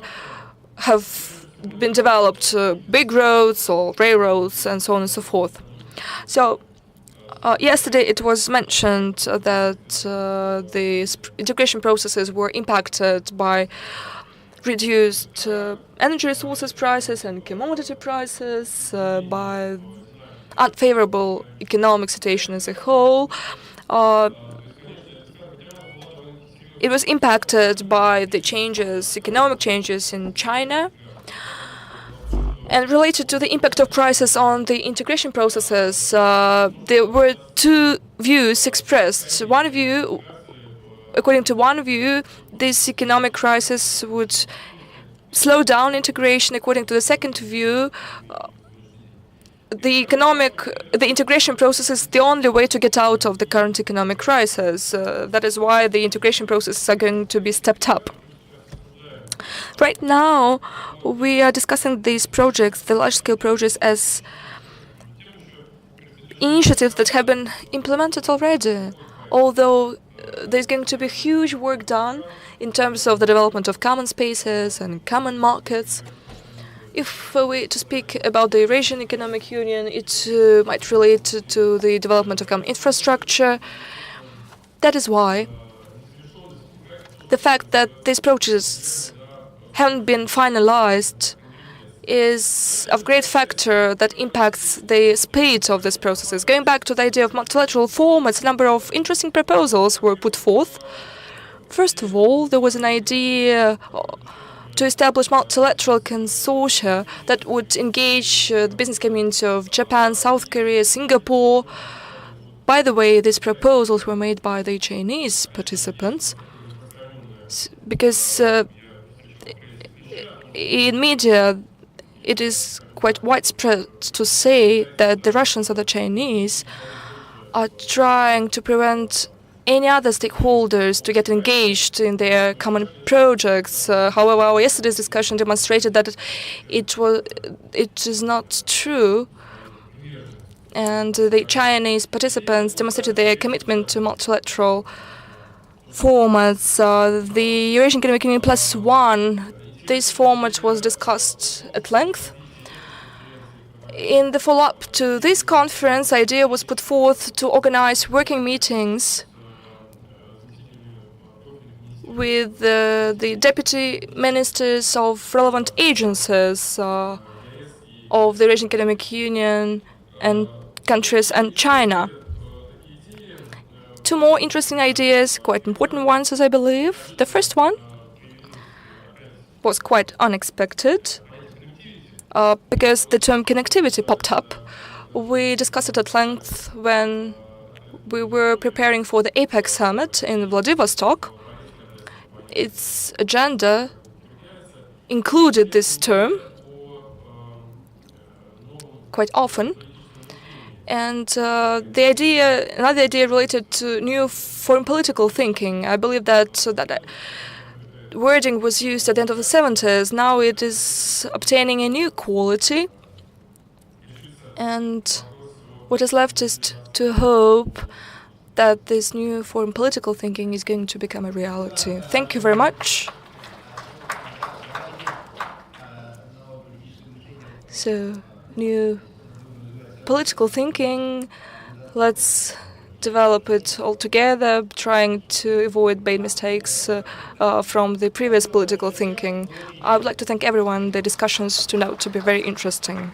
have been developed big roads or railroads and so on and so forth. So yesterday it was mentioned that the integration processes were impacted by reduced energy resources prices and commodity prices, by unfavorable economic situation as a whole. It was impacted by the changes, economic changes in China. And related to the impact of crisis on the integration processes, there were two views expressed. One view, according to one view, this economic crisis would slow down integration. According to the second view, the integration process is the only way to get out of the current economic crisis. That is why the integration processes are going to be stepped up. Right now, we are discussing these projects, the large-scale projects, as initiatives that have been implemented already, although there's going to be huge work done in terms of the development of common spaces and common markets. If we to speak about the Eurasian Economic Union, it might relate to the development of common infrastructure. That is why the fact that these projects haven't been finalized is of great factor that impacts the speed of these processes. Going back to the idea of multilateral formats, a number of interesting proposals were put forth. First of all, there was an idea to establish multilateral consortia that would engage the business community of Japan, South Korea, Singapore. By the way, these proposals were made by the Chinese participants because in media it is quite widespread to say that the Russians or the Chinese are trying to prevent any other stakeholders to get engaged in their common projects. However, our yesterday's discussion demonstrated that it is not true. And the Chinese participants demonstrated their commitment to multilateral formats. The Eurasian Economic Union +1, this format was discussed at length. In the follow-up to this conference, the idea was put forth to organize working meetings with the deputy ministers of relevant agencies of the Eurasian Economic Union and countries and China. Two more interesting ideas, quite important ones, as I believe. The first one was quite unexpected because the term connectivity popped up. We discussed it at length when we were preparing for the APEC summit in Vladivostok. Its agenda included this term quite often. And another idea related to new foreign political thinking. I believe that wording was used at the end of the 70s. Now it is obtaining a new quality. And what is left is to hope that this new foreign political thinking is going to become a reality. Thank you very much. So, new political thinking, let's develop it all together, trying to avoid bad mistakes from the previous political thinking. I would like to thank everyone. The discussions turned out to be very interesting.